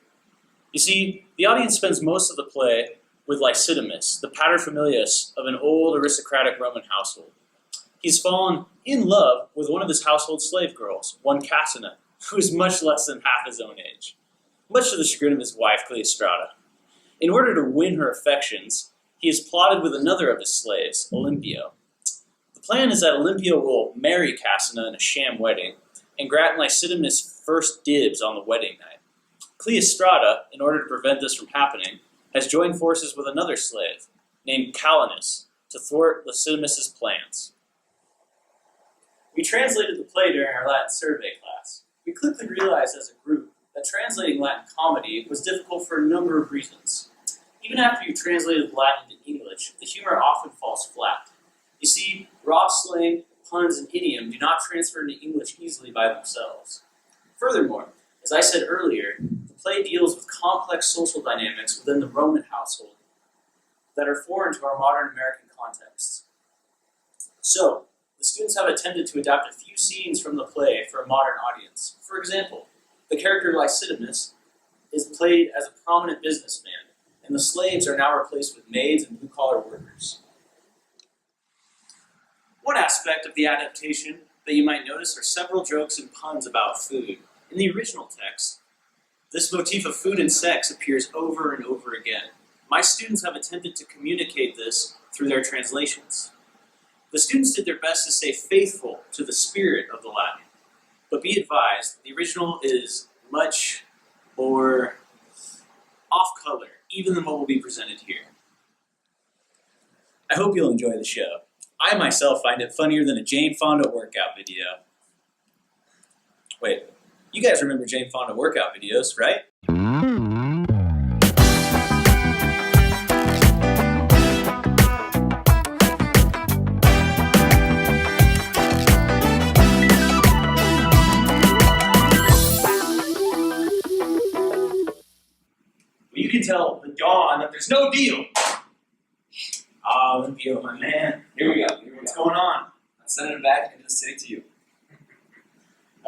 You see, the audience spends most of the play with Lycidamus, the paterfamilias of an old aristocratic Roman household. He's fallen in love with one of his household slave girls, one Cassina, who is much less than half his own age, much to the chagrin of his wife, Cleostrata. In order to win her affections, he has plotted with another of his slaves, Olympio. The plan is that Olympio will marry Cassina in a sham wedding and grant Lycidamus first dibs on the wedding night. Cleostrata, in order to prevent this from happening, has joined forces with another slave, named Calenus, to thwart Lycidamus' plans. We translated the play during our Latin survey class. We quickly realized as a group that translating Latin comedy was difficult for a number of reasons. Even after you translated Latin to English, the humor often falls flat. You see, raw slang, puns, and idiom do not transfer into English easily by themselves. Furthermore, as I said earlier, the play deals with complex social dynamics within the Roman household that are foreign to our modern American contexts. So, the students have attempted to adapt a few scenes from the play for a modern audience. For example, the character Lycidamus is played as a prominent businessman, and the slaves are now replaced with maids and blue-collar workers. One aspect of the adaptation that you might notice are several jokes and puns about food. In the original text, this motif of food and sex appears over and over again. My students have attempted to communicate this through their translations. The students did their best to stay faithful to the spirit of the Latin, but be advised, the original is much more off-color, even than what will be presented here. I hope you'll enjoy the show. I myself find it funnier than a Jane Fonda workout video. Wait, you guys remember Jane Fonda workout videos, right? You can tell the Dawn that there's no deal. Olympio, my man. Here we go. What's going on? I'm sending him back into the city to you.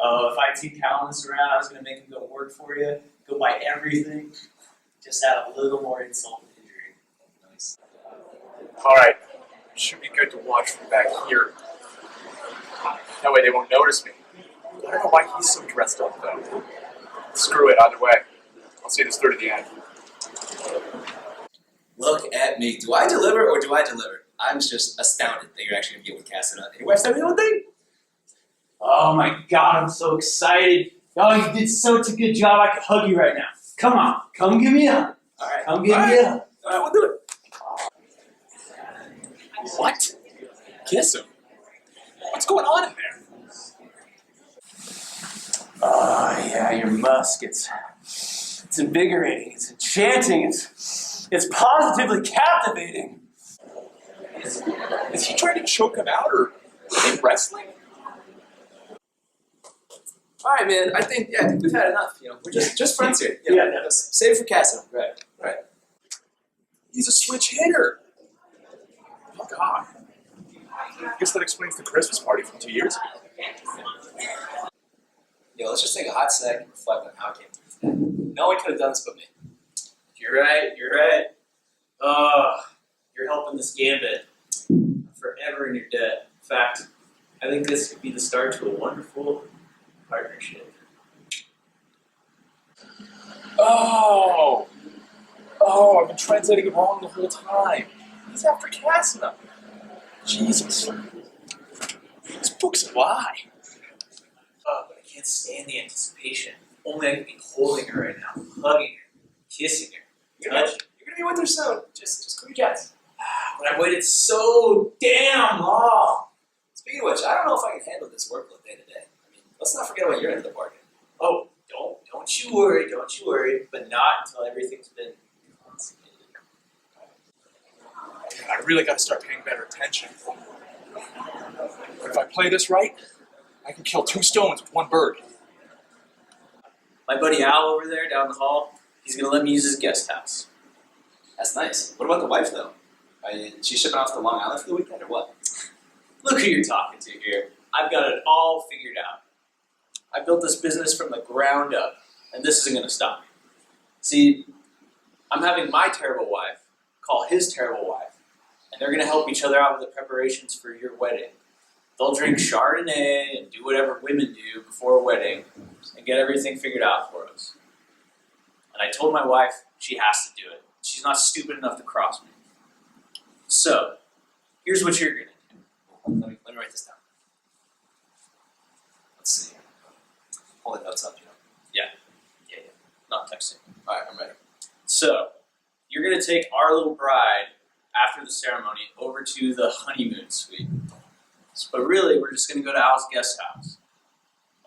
Oh, if I see Calenus around, I was going to make him go work for you, go buy everything, just add a little more insult to injury. Nice. All right, should be good to watch from back here. That way they won't notice me. I don't know why he's so dressed up though. Screw it, either way. I'll see this through to the end. Look at me. Do I deliver or do I deliver? I'm just astounded that you're actually going to get with Cassina. And your wife's having your own thing? Oh my God, I'm so excited. Oh, you did such a good job. I could hug you right now. Come on, come give me a hug. All right. Come give me a hug. All right, we'll do it. What? Kiss him? What's going on in there? Oh yeah, your musk. It's invigorating. It's enchanting. It's positively captivating. Is he trying to choke him out or in wrestling? All right, man. I think we've had enough. You know, we're just friends here. Yeah. Save it for Cassina. Right. He's a switch hitter. Oh God. I guess that explains the Christmas party from 2 years ago. Yo, let's just take a hot sec and reflect on how it came through today. No one could have done this but me. You're right. You're helping this gambit. I'm forever in your debt. In fact, I think this could be the start to a wonderful partnership. Oh, I've been translating it wrong the whole time. He's after Cassina. Jesus. This book's a lie. But I can't stand the anticipation. Only I could be holding her right now, hugging her, kissing her, touching her. You're going to be with her soon. Just cool your jets. But I've waited so damn long. Speaking of which, I don't know if I can handle this workload day to day. I mean, let's not forget about your end of the bargain. Oh, don't you worry, but not until everything's been consummated. I really got to start paying better attention. But if I play this right, I can kill 2 stones with 1 bird. My buddy Al over there down the hall, he's gonna let me use his guest house. That's nice. What about the wife, though? She shipping off to Long Island for the weekend, or what? Look who you're talking to here. I've got it all figured out. I built this business from the ground up, and this isn't gonna stop me. See, I'm having my terrible wife call his terrible wife, and they're gonna help each other out with the preparations for your wedding. They'll drink Chardonnay and do whatever women do before a wedding and get everything figured out for us. And I told my wife she has to do it. She's not stupid enough to cross me. So, here's what you're gonna do. Let me write this down. Let's see. Pull the notes up, you know. Yeah. Not texting. All right, I'm ready. So, you're gonna take our little bride after the ceremony over to the honeymoon suite. But really, we're just gonna go to Al's guest house.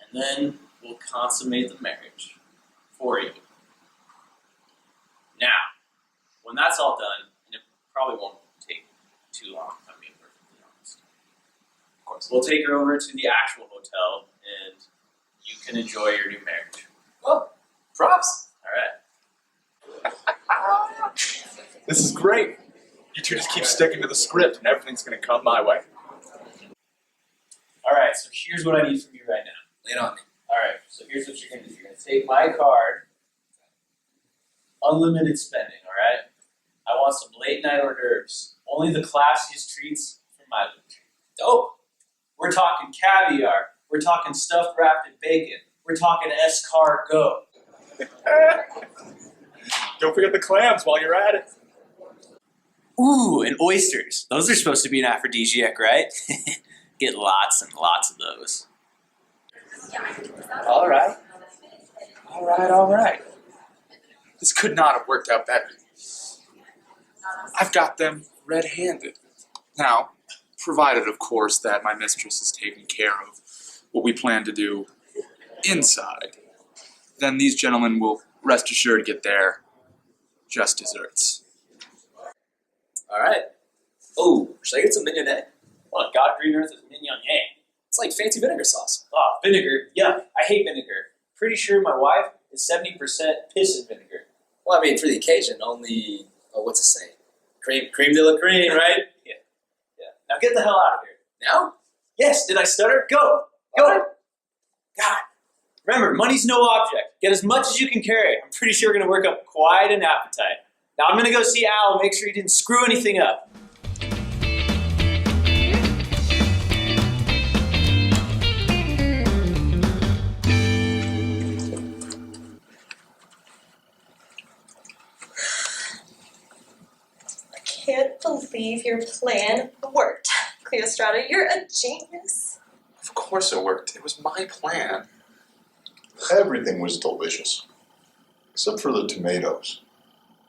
And then we'll consummate the marriage for you. Now, when that's all done, and it probably won't take too long, if I'm being perfectly honest. Of course, we'll take her over to the actual hotel, and you can enjoy your new marriage. Oh, props. All right. This is great. You 2 just keep sticking to the script and everything's gonna come my way. All right, so here's what I need from you right now. Lay it on me. All right, so here's what you're gonna do. You're gonna take my card, unlimited spending, all right? I want some late night hors d'oeuvres. Only the classiest treats from my loot. Dope. We're talking caviar. We're talking stuffed wrapped in bacon. We're talking escargot. Don't forget the clams while you're at it. Ooh, and oysters. Those are supposed to be an aphrodisiac, right? Get lots and lots of those. All right. All right. This could not have worked out better. I've got them red-handed. Now, provided, of course, that my mistress is taking care of what we plan to do inside, then these gentlemen will rest assured get their just desserts. All right. Oh, should I get some mignonette? What, God green earth is mignonette? It's like fancy vinegar sauce. Oh, vinegar. Yeah, I hate vinegar. Pretty sure my wife is 70% piss and vinegar. Well, I mean, for the occasion, only, what's it say? Cream de la cream, right? Yeah. Now get the hell out of here. Now? Yes, did I stutter? Go! God! Remember, money's no object. Get as much as you can carry. I'm pretty sure we're going to work up quite an appetite. Now I'm going to go see Al and make sure he didn't screw anything up. I can't believe your plan worked. Cleostrata, you're a genius. Of course it worked. It was my plan. Everything was delicious, except for the tomatoes.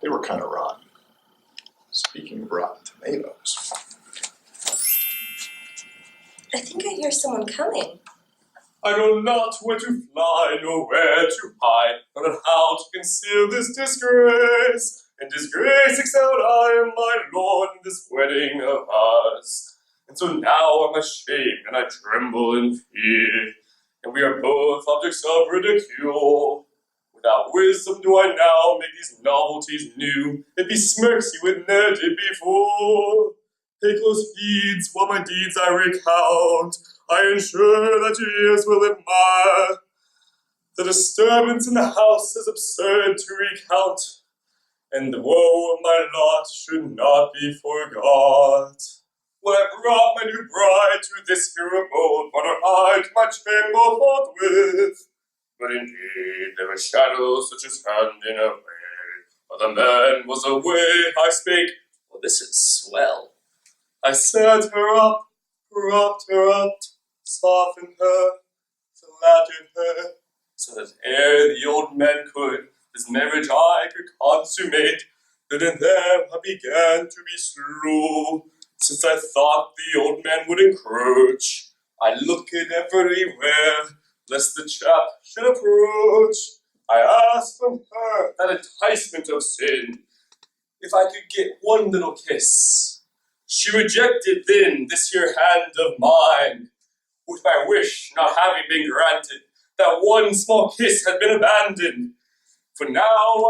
They were kind of rotten. Speaking of rotten tomatoes. I think I hear someone coming. I know not where to fly, nor where to hide, nor how to conceal this disgrace. And disgrace except I am my lord in this wedding of ours. And so now I'm ashamed, and I tremble in fear. And we are both objects of ridicule. Without wisdom do I now make these novelties new. It besmirks you it ne'er did before. Pay close heeds while my deeds I recount. I ensure that your ears will admire. The disturbance in the house is absurd to recount, and the woe of my lot should not be forgot. When I brought my new bride to this here abode, brought her I to my chamber forthwith. But indeed there were shadows such as hand in a way. While the man was away, I spake, well, this is swell. I set her up, propped her up, softened her, flattered her, so that ere the old man could, this marriage I could consummate, then and there I began to be slow, since I thought the old man would encroach. I looked everywhere, lest the chap should approach. I asked from her that enticement of sin, if I could get one little kiss. She rejected then this here hand of mine, with my wish not having been granted, that one small kiss had been abandoned. For now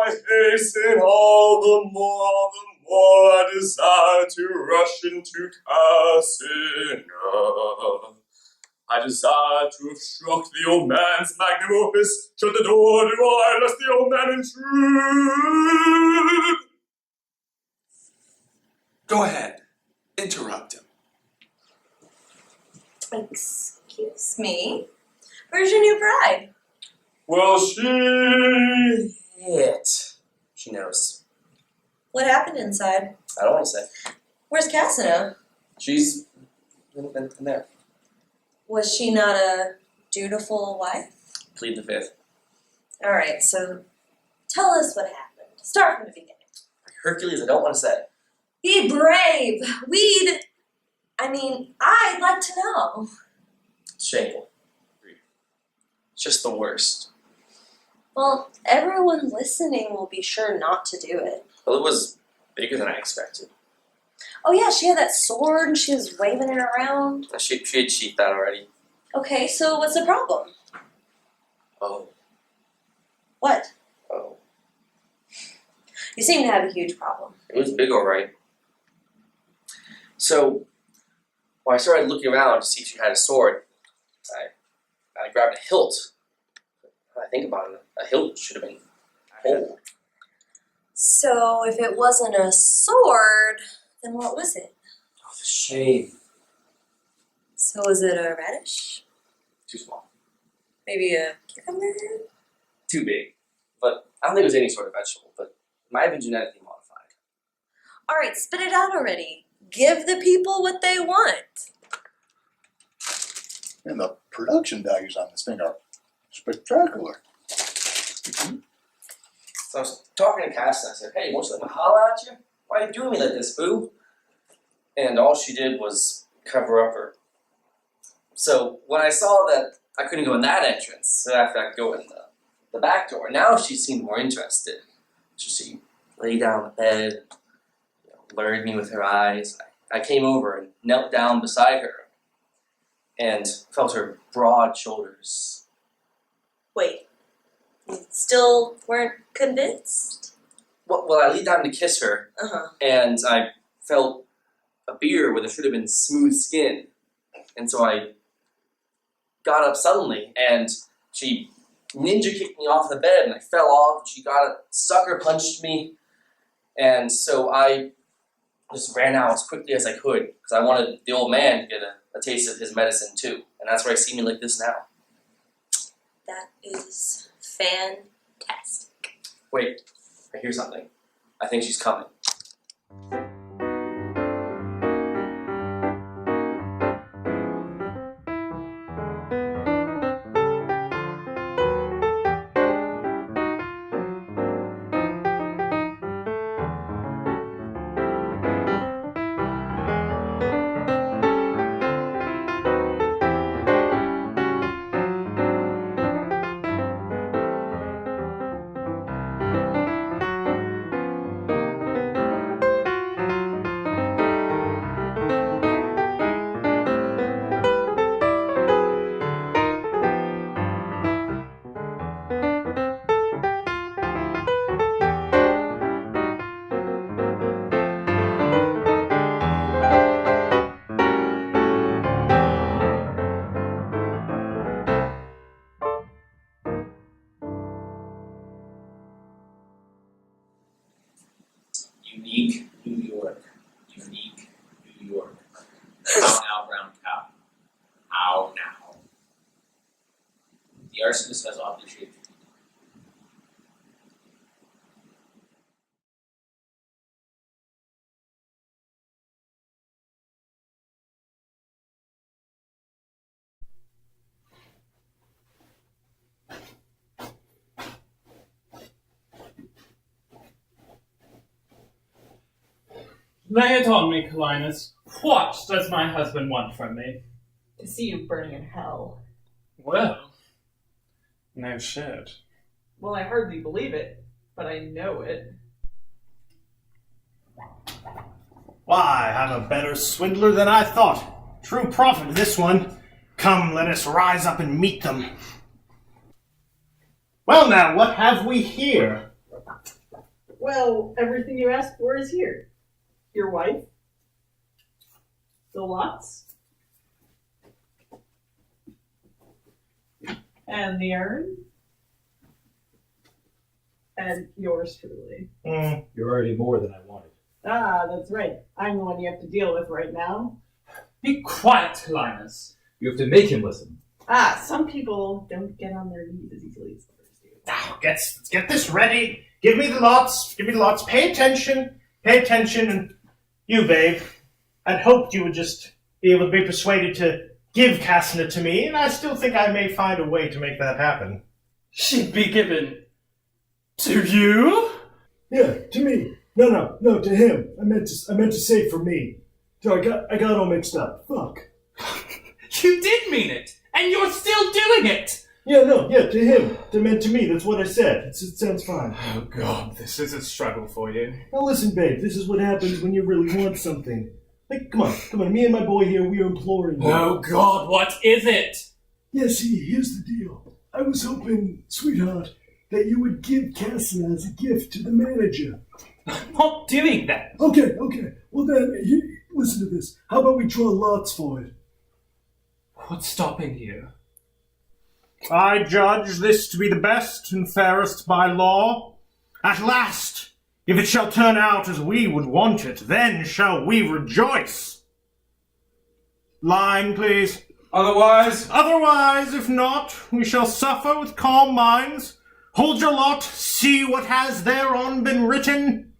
I hasten all the more I desire to rush into Cassina. I desire to have struck the old man's magnum opus, shut the door to I, lest the old man intrude. Go ahead. Interrupt him. Excuse me. Where's your new bride? Well, she knows. What happened inside? I don't want to say. Where's Cassina? She's in there. Was she not a dutiful wife? Plead the fifth. Alright, so tell us what happened. Start from the beginning. Hercules, I don't want to say. Be brave. I'd like to know. It's shameful. It's just the worst. Well, everyone listening will be sure not to do it. Well, it was bigger than I expected. Oh yeah, she had that sword and she was waving it around. She had sheathed that already. Okay, so what's the problem? Oh. What? Oh. You seem to have a huge problem. It was big, all right. So, when I started looking around to see if she had a sword, I grabbed a hilt. When I think about it, a hilt should have been whole. So if it wasn't a sword, then what was it? Oh, the shame. So was it a radish? Too small. Maybe a cucumber? Too big. But I don't think it was any sort of vegetable, but it might have been genetically modified. Alright, spit it out already. Give the people what they want. And the production values on this thing are spectacular. So I was talking to Cass and I said, hey, won't you let me holler at you? Why are you doing me like this, boo? And all she did was cover up her. So when I saw that I couldn't go in that entrance, so I have to go in the back door, now she seemed more interested. So she lay down on the bed, lured me with her eyes. I came over and knelt down beside her and felt her broad shoulders. Wait, you still weren't convinced? Well, I leaned down to kiss her, and I felt a beard where there should have been smooth skin. And so I got up suddenly, and she ninja kicked me off the bed, and I fell off. She sucker punched me, and so I just ran out as quickly as I could, because I wanted the old man to get a taste of his medicine too. And that's why I see me like this now. That is fantastic. Wait, I hear something. I think she's coming. Unique New York. Unique New York. How now, brown cow. How now? The arsonist has oddly shaped. Lay it on me, Calinus. What does my husband want from me? To see you burning in hell. Well, no shit. Well, I hardly believe it, but I know it. Why, I'm a better swindler than I thought. True prophet, this one. Come, let us rise up and meet them. Well now, what have we here? Well, everything you asked for is here. Your wife, the lots, and the urn, and yours truly. You're already more than I wanted. Ah, that's right. I'm the one you have to deal with right now. Be quiet, Linus. You have to make him listen. Ah, some people don't get on their knees as easily as others do. Now, let's get this ready. Give me the lots. Give me the lots. Pay attention. Pay attention. And you, babe, I'd hoped you would just be able to be persuaded to give Cassandra to me, and I still think I may find a way to make that happen. She'd be given to you? Yeah, to me. No, to him. I meant to say for me. So I got all mixed up. Fuck. You did mean it, and you're still doing it. Yeah, to him. To meant to me. That's what I said. It sounds fine. Oh God, this is a struggle for you. Now listen, babe. This is what happens when you really want something. Like, come on. Me and my boy here, we are imploring you. Oh God, what is it? Yeah, see, here's the deal. I was hoping, sweetheart, that you would give Cassandra as a gift to the manager. I'm not doing that. Okay. Well then, listen to this. How about we draw lots for it? What's stopping you? I judge this to be the best and fairest by law. At last, if it shall turn out as we would want it, then shall we rejoice. Line, please. Otherwise, if not, we shall suffer with calm minds. Hold your lot, see what has thereon been written.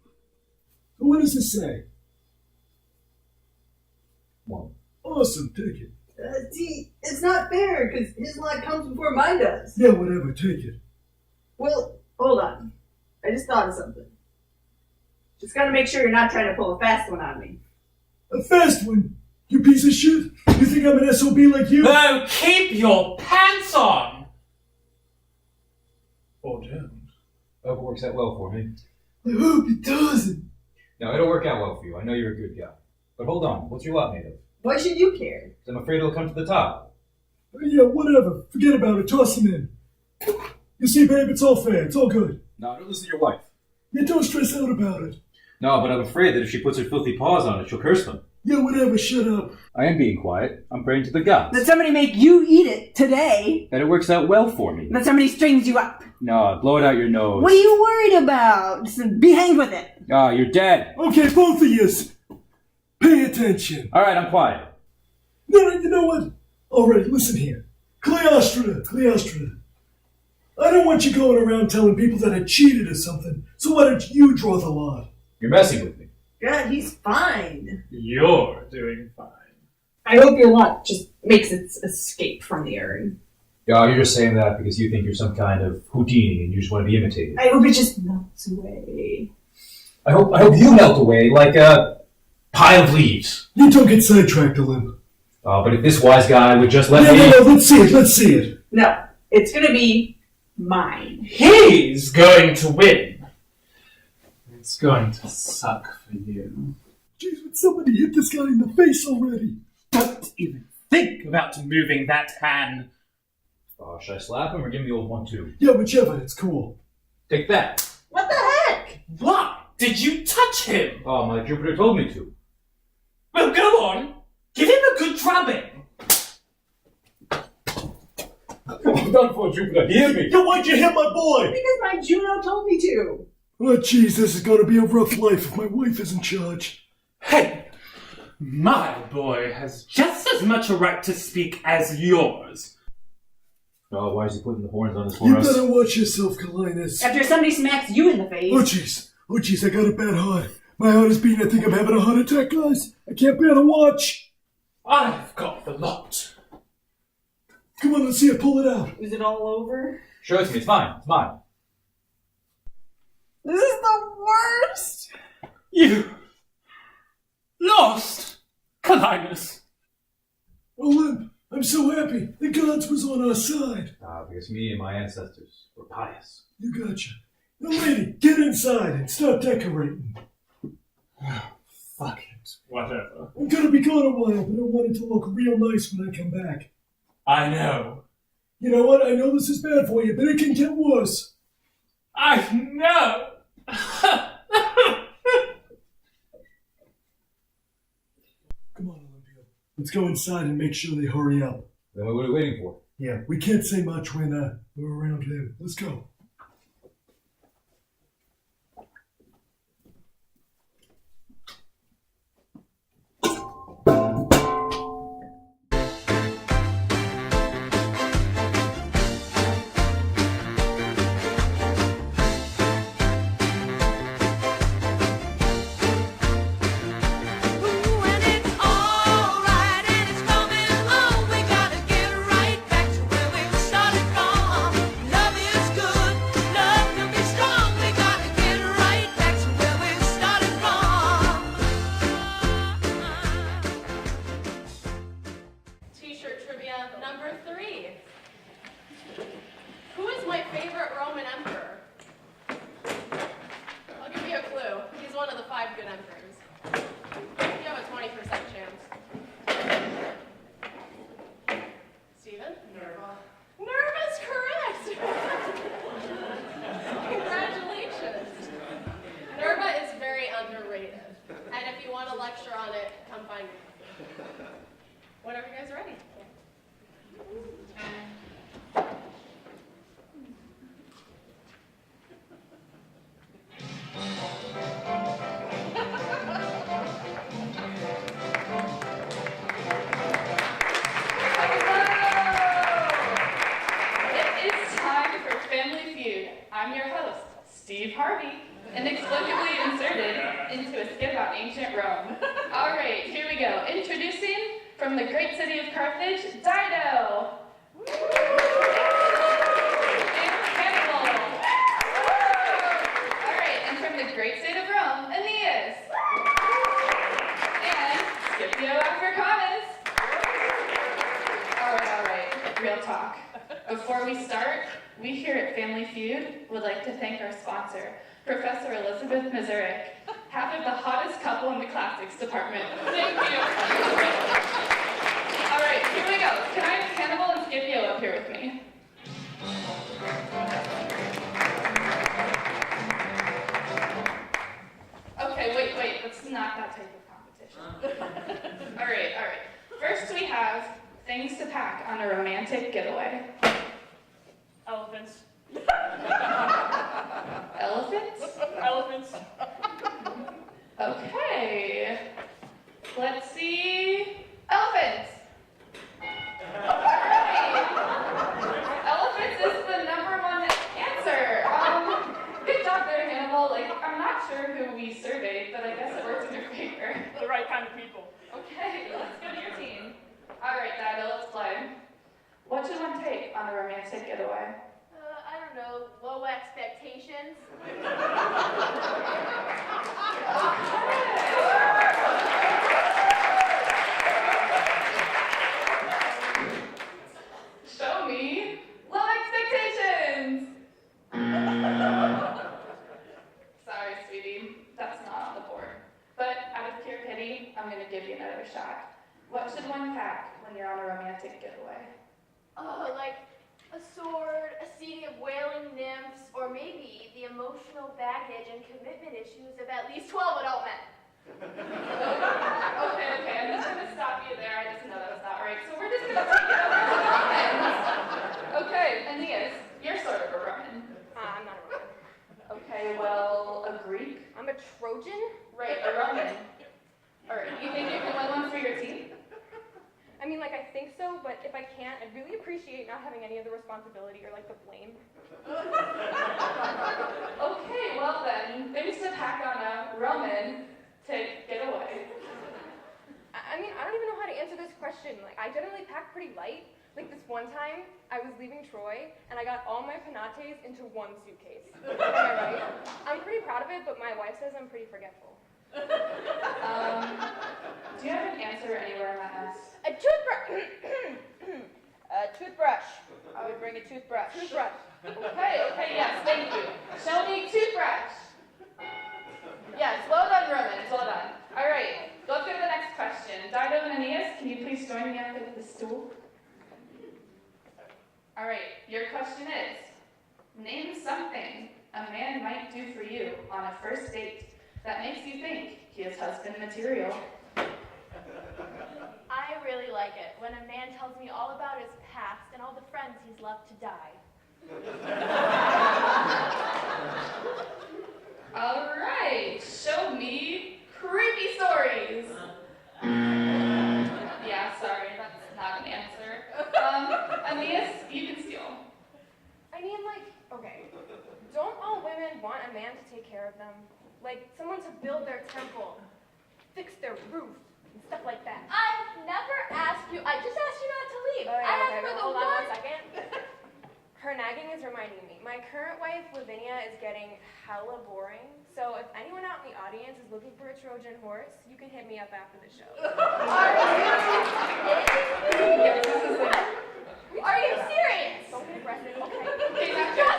What does it say? 1. Awesome, take it. See, it's not fair, because his lot comes before mine does. Yeah, whatever, take it. Well, hold on. I just thought of something. Just gotta make sure you're not trying to pull a fast one on me. A fast one? You piece of shit? You think I'm an SOB like you? No, keep your pants on! Or don't. I hope it works out well for me. I hope it doesn't. No, it'll work out well for you. I know you're a good guy. But hold on, what's your lot made of? Why should you care? 'Cause I'm afraid it'll come to the top. Yeah, whatever. Forget about it. Toss him in. You see, babe, it's all fair. It's all good. No, don't listen to your wife. Yeah, don't stress out about it. No, but I'm afraid that if she puts her filthy paws on it, she'll curse them. Yeah, whatever. Shut up. I am being quiet. I'm praying to the gods. Did somebody make you eat it today? That it works out well for me. That somebody strings you up? No, blow it out your nose. What are you worried about? Just be hanged with it. Ah, you're dead. Okay, both of yous. Pay attention. All right, I'm quiet. No, you know what? All right, listen here. Cleostra. I don't want you going around telling people that I cheated or something, so why don't you draw the lot? You're messing with me. God, he's fine. You're doing fine. I hope your lot just makes its escape from the urn. Yeah, you're just saying that because you think you're some kind of Houdini and you just want to be imitated. I hope it just melts away. I hope you melt away like a pile of leaves. You don't get sidetracked, Olymp. Oh, but if this wise guy would just let me... No, let's see it. No, it's gonna be mine. He's going to win. It's going to suck for you. Jeez, would somebody hit this guy in the face already? Don't even think about moving that hand. Oh, should I slap him or give him the old 1-2? Yeah, whichever, it's cool. Take that. What the heck? Why did you touch him? Oh, my Jupiter told me to. Well, go on. Give him a good drubbing. I'm done for, Jupiter. Hear me. Yeah, why'd you hit my boy? Because my Juno told me to. Oh, jeez, this is gonna be a rough life if my wife is in charge. Hey, my boy has just as much a right to speak as yours. Oh, why is he putting the horns on his You horse? better watch yourself, Kalinus. After somebody smacks you in the face. Oh, jeez, I got a bad heart. My heart is beating. I think I'm having a heart attack, guys. I can't bear to watch. I've got the lot. Come on, let's see it. Pull it out. Is it all over? Show it to me. It's mine. It's mine. This is the worst. You lost, Kalinus. Olymp, I'm so happy. The gods was on our side. Ah, because me and my ancestors were pious. You gotcha. Now, lady, get inside and start decorating. Fuck it. Whatever. I'm gonna be gone a while, but I want it to look real nice when I come back. I know. You know what? I know this is bad for you, but it can get worse. I know! Come on, Olympia. Let's go inside and make sure they hurry up. Then what are we waiting for? Yeah, we can't say much when we're around him. Let's go. T-shirt trivia number 3. Who is my favorite Roman emperor? I'll give you a clue. He's one of the 5 good emperors. You have a 20% chance. Steven? Nerva. Nerva's correct! Congratulations. Nerva is very underrated. And if you want a lecture on it, come find me. Whenever you guys are ready. It is time for Family Feud. I'm your host, Steve Harvey, inexplicably inserted into a skit about ancient Rome. All right, here we go. Introducing, from the great city of Carthage, Dido. And Hannibal. All right, and from the great state of Rome, Aeneas. And Scipio Africanus. All right, real talk. Before we start, we here at Family Feud would like to thank our sponsor, Professor Elizabeth Mazurek, half of the hottest couple in the classics department. Thank you. All right, here we go. Can I have Hannibal and Scipio up here with me? Okay, wait. That's not that type of competition. All right. First we have things to pack on a romantic getaway. Elephants. Elephants? Elephants. Okay. Let's see. Elephants. Alright. Elephants is the #1 answer. Good job there, Hannibal. I'm not sure who we surveyed, but I guess it worked in your favor. The right kind of people. Okay, let's go to your team. Alright, Dido, let's play. What should one take on a romantic getaway? I don't know, low expectations. Show me low expectations. Sorry, sweetie, that's not on the board. But out of pure pity, I'm gonna give you another shot. What should one pack when you're on a romantic getaway? Oh, like a sword, a seating of wailing nymphs, or maybe the emotional baggage and commitment issues of at least 12 adult men. Okay, I'm just gonna stop you there. I just know that was not right. So we're just gonna take it over to the Romans. Okay, Aeneas, you're sort of a Roman. I'm not a Roman. Okay, well, a Greek? I'm a Trojan? Right, a Roman. Alright, you think you can win one for your team? I mean, I think so, but if I can't, I'd really appreciate not having any of the responsibility or, the blame. Okay, well then, things to pack on a Roman to get away. I mean, I don't even know how to answer this question. I generally pack pretty light. This one time, I was leaving Troy, and I got all my penates into one suitcase. Am I right? I'm pretty proud of it, but my wife says I'm pretty forgetful. Do you have an answer anywhere in that mess? A toothbrush! A toothbrush. I would bring a toothbrush. Toothbrush. Okay, yes, thank you. Show me toothbrush. Yes, well done, Romans, well done. All right, go up the stool. Alright, your question is, name something a man might do for you on a first date that makes you think he is husband material. I really like it when a man tells me all about his past and all the friends he's left to die. Alright, show me creepy stories. Yeah, sorry, that's not an answer. Aeneas, you can steal. I mean, like, okay, don't all women want a man to take care of them? Like, someone to build their temple, fix their roof, and stuff like that. I never asked you. I just asked you not to leave. Okay, I asked for the hold on one. 1 second. Her nagging is reminding me. My current wife, Lavinia, is getting hella boring. So if anyone out in the audience is looking for a Trojan horse, you can hit me up after the show. Are you serious? Don't get aggressive, okay? Just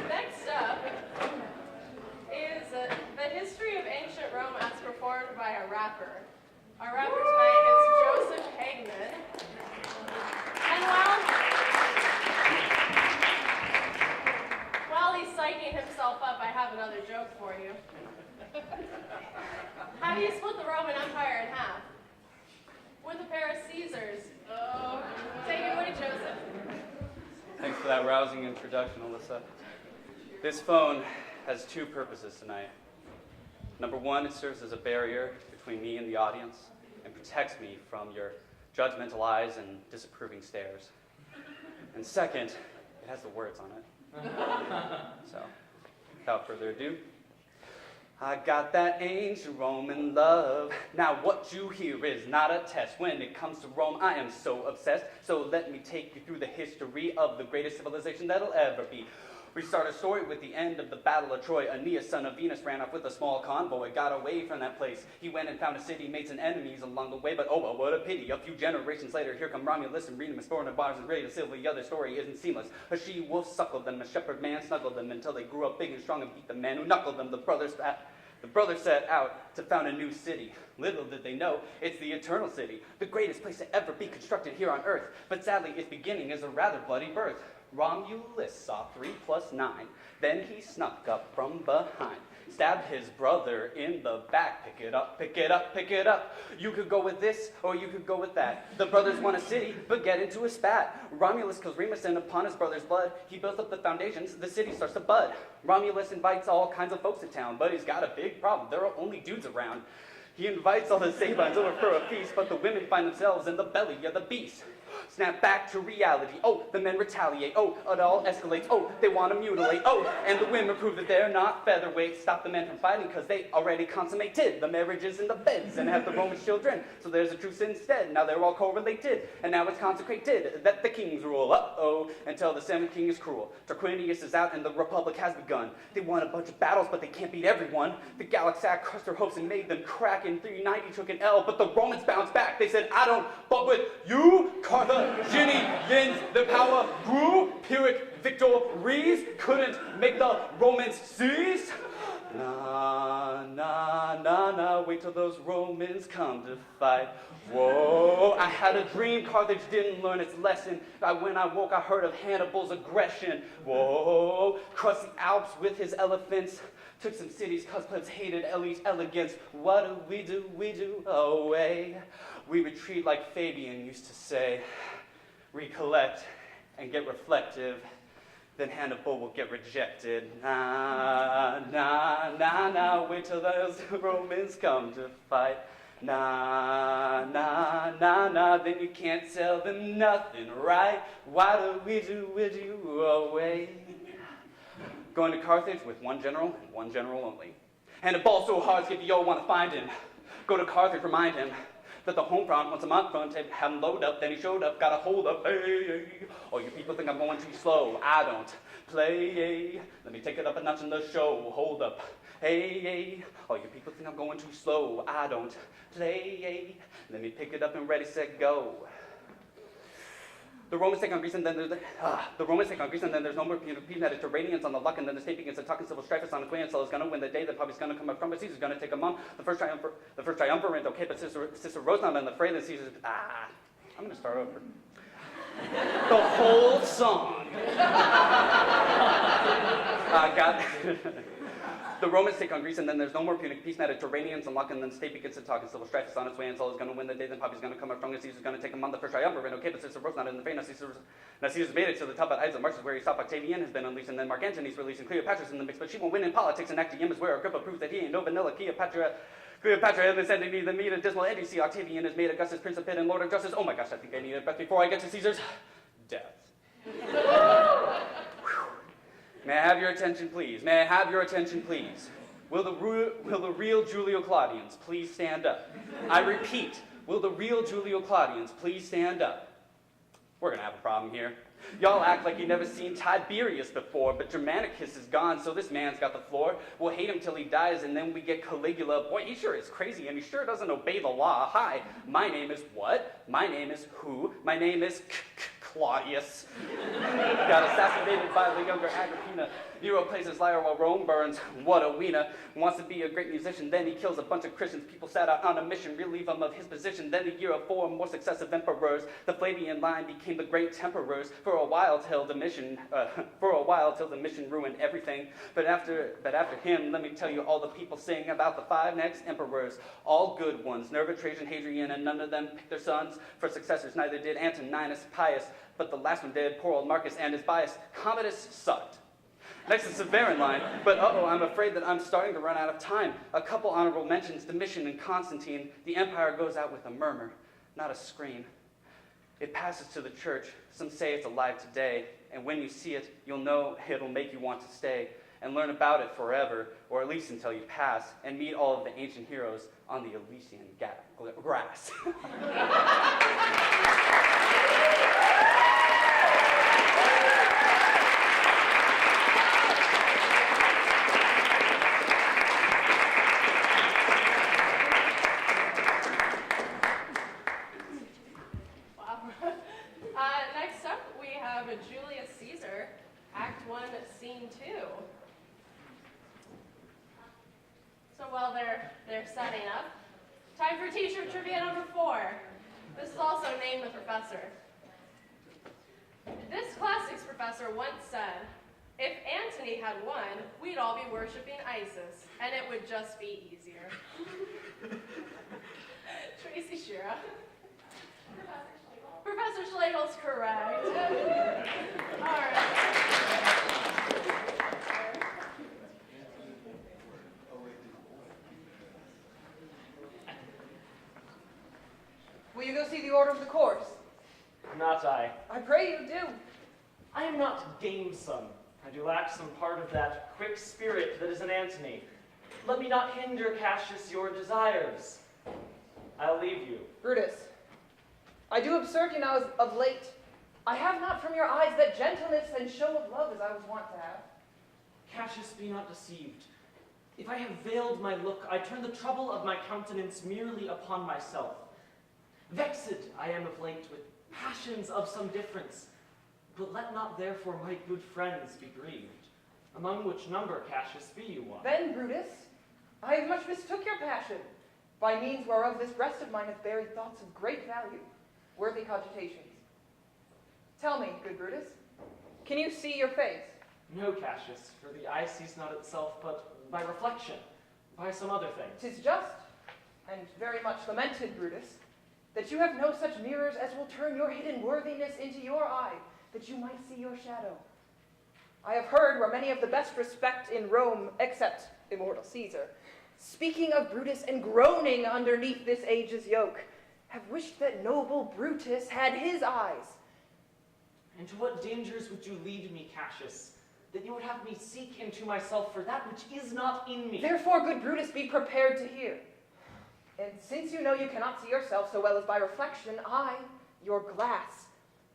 Next up is the history of ancient Rome as performed by a rapper. Our rapper tonight is Joseph Hagman. And while he's psyching himself up, I have another joke for you. How do you split the Roman Empire in half? With a pair of Caesars. Oh, take it away, Joseph. Thanks for that rousing introduction, Alyssa. This phone has two purposes tonight. Number one, it serves as a barrier between me and the audience and protects me from your judgmental eyes and disapproving stares. And second, it has the words on it. So, without further ado, I got that ancient Roman love. Now what you hear is not a test. When it comes to Rome, I am so obsessed. So let me take you through the history of the greatest civilization that'll ever be. We start a story with the end of the Battle of Troy. Aeneas, son of Venus, ran off with a small convoy, got away from that place. He went and found a city, made some enemies along the way, but oh well, what a pity. A few generations later, here come Romulus and Remus, born of bars and ready to sail. The other story isn't seamless. A she-wolf suckled them, a shepherd man snuggled them until they grew up big and strong and beat the man who knuckled them. The brothers set out to found a new city. Little did they know, it's the Eternal City, the greatest place to ever be constructed here on Earth. But sadly, its beginning is a rather bloody birth. Romulus saw 3 + 9. Then he snuck up from behind, stabbed his brother in the back. Pick it up, pick it up, pick it up. You could go with this, or you could go with that. The brothers want a city, but get into a spat. Romulus kills Remus, and upon his brother's blood, he builds up the foundations. The city starts to bud. Romulus invites all kinds of folks to town, but he's got a big problem. There are only dudes around. He invites all the Sabines over for a feast, but the women find themselves in the belly of the beast. Snap back to reality. Oh, the men retaliate. Oh, it all escalates. Oh, they want to mutilate. Oh, and the women prove that they're not featherweight. Stop the men from fighting because they already consummated the marriages in the beds and have the Roman children. So there's a truce instead. Now they're all correlated. And now it's consecrated that the kings rule. Uh-oh, until the seventh king is cruel. Tarquinius is out and the republic has begun. They won a bunch of battles, but they can't beat everyone. The Galaxac crushed their hopes and made them crack. In 390 took an L, but the Romans bounced back. They said, I don't fuck with you, Carthaginians. The power grew. Pyrrhic victories couldn't make the Romans cease. Nah, nah, nah, nah, wait till those Romans come to fight. Whoa, I had a dream, Carthage didn't learn its lesson. When I woke, I heard of Hannibal's aggression. Whoa, crossed the Alps with his elephants. Took some cities, cause plebs hated Ellie's elegance. What do? We do away. We retreat like Fabian used to say. Recollect and get reflective. Then Hannibal will get rejected. Nah, nah, nah, nah, wait till those Romans come to fight. Nah, nah, nah, nah, then you can't tell them nothing, right? Why do we do away? Going to Carthage with one general and one general only. And it balls so hard, Scipio want to find him. Go to Carthage, remind him that the home front wants a month front, had him load up, then he showed up, got a hold up, hey. Oh, you people think I'm going too slow, I don't play, let me take it up a notch in the show, hold up, hey. Oh, you people think I'm going too slow, I don't play, let me pick it up and ready, set, go. The Romans take on Greece and then there's no more Mediterraneans on the luck, and then the state begins to talk in civil strife. It's on its way, and so it's gonna win the day. The puppy's gonna come up from, but Caesar's gonna take a month. The first triumvirate, okay, but Cicero's not in the fray, then Caesar's I'm gonna start over. The whole song. The Romans take on Greece, and then there's no more Punic peace. Mediterraneans unlock, and then the state begins to talk, and civil strife is on its way, and Sulla's going to win the day. Then Pompey's going to come up strong, and Caesar's going to take him on the first triumvirate. Okay, but Cicero's not in the fray. Now Caesar's made it to the top, but Ides of March is where he stopped. Octavian has been unleashed, and then Mark Antony's released, and Cleopatra's in the mix, but she won't win in politics. And Actium is where Agrippa proves that he ain't no vanilla. Cleopatra has been sending me the meat of dismal NDC. Octavian has made Augustus Prince of Pitt and Lord of Justice. Oh my gosh, I think I need a breath before I get to Caesar's death. May I have your attention, please? May I have your attention, please? Will the real Julio Claudians please stand up? I repeat, will the real Julio Claudians please stand up? We're gonna have a problem here. Y'all act like you never seen Tiberius before, but Germanicus is gone, so this man's got the floor. We'll hate him till he dies, and then we get Caligula. Boy, he sure is crazy, and he sure doesn't obey the law. Hi, my name is what? My name is who? My name is Claudius. Got assassinated by the younger Agrippina. Nero plays his lyre while Rome burns. What a wiener. Wants to be a great musician, then he kills a bunch of Christians. People set out on a mission, relieve him of his position. Then the year of 4 more successive emperors. The Flavian line became the great temperors. For a while till the mission ruined everything. But after him, let me tell you, all the people sing about the 5 next emperors. All good ones. Nerva, Trajan, Hadrian, and none of them picked their sons for successors. Neither did Antoninus Pius, but the last one did. Poor old Marcus and his bias. Commodus sucked. Next is the Severan line, but I'm afraid that I'm starting to run out of time. A couple honorable mentions, Domitian and Constantine. The empire goes out with a murmur, not a scream. It passes to the church. Some say it's alive today, and when you see it, you'll know it'll make you want to stay and learn about it forever, or at least until you pass, and meet all of the ancient heroes on the Elysian grass. Next up, we have Julius Caesar, Act 1, Scene 2. So while they're setting up, time for teacher trivia number 4. This is also Name the Professor. This classics professor once said, if Antony had won, we'd all be worshiping Isis, and it would just be easier. Tracy Shira. Professor Schlegel's correct. All right. Will you go see the order of the course? Not I. I pray you do. I am not gamesome. I do lack some part of that quick spirit that is in Antony. Let me not hinder, Cassius, your desires. I'll leave you. Brutus, I do observe you now as of late. I have not from your eyes that gentleness and show of love as I was wont to have. Cassius, be not deceived. If I have veiled my look, I turn the trouble of my countenance merely upon myself. Vexed I am of late with passions of some difference, but let not therefore my good friends be grieved, among which number, Cassius, be you one. Then, Brutus, I have much mistook your passion, by means whereof this breast of mine hath buried thoughts of great value, worthy cogitations. Tell me, good Brutus, can you see your face? No, Cassius, for the eye sees not itself, but by reflection, by some other thing. 'Tis just, and very much lamented, Brutus, that you have no such mirrors as will turn your hidden worthiness into your eye, that you might see your shadow. I have heard where many of the best respect in Rome, except immortal Caesar, speaking of Brutus and groaning underneath this age's yoke, have wished that noble Brutus had his eyes. And to what dangers would you lead me, Cassius? that you would have me seek into myself for that which is not in me. Therefore, good Brutus, be prepared to hear. And since you know you cannot see yourself so well as by reflection, I, your glass,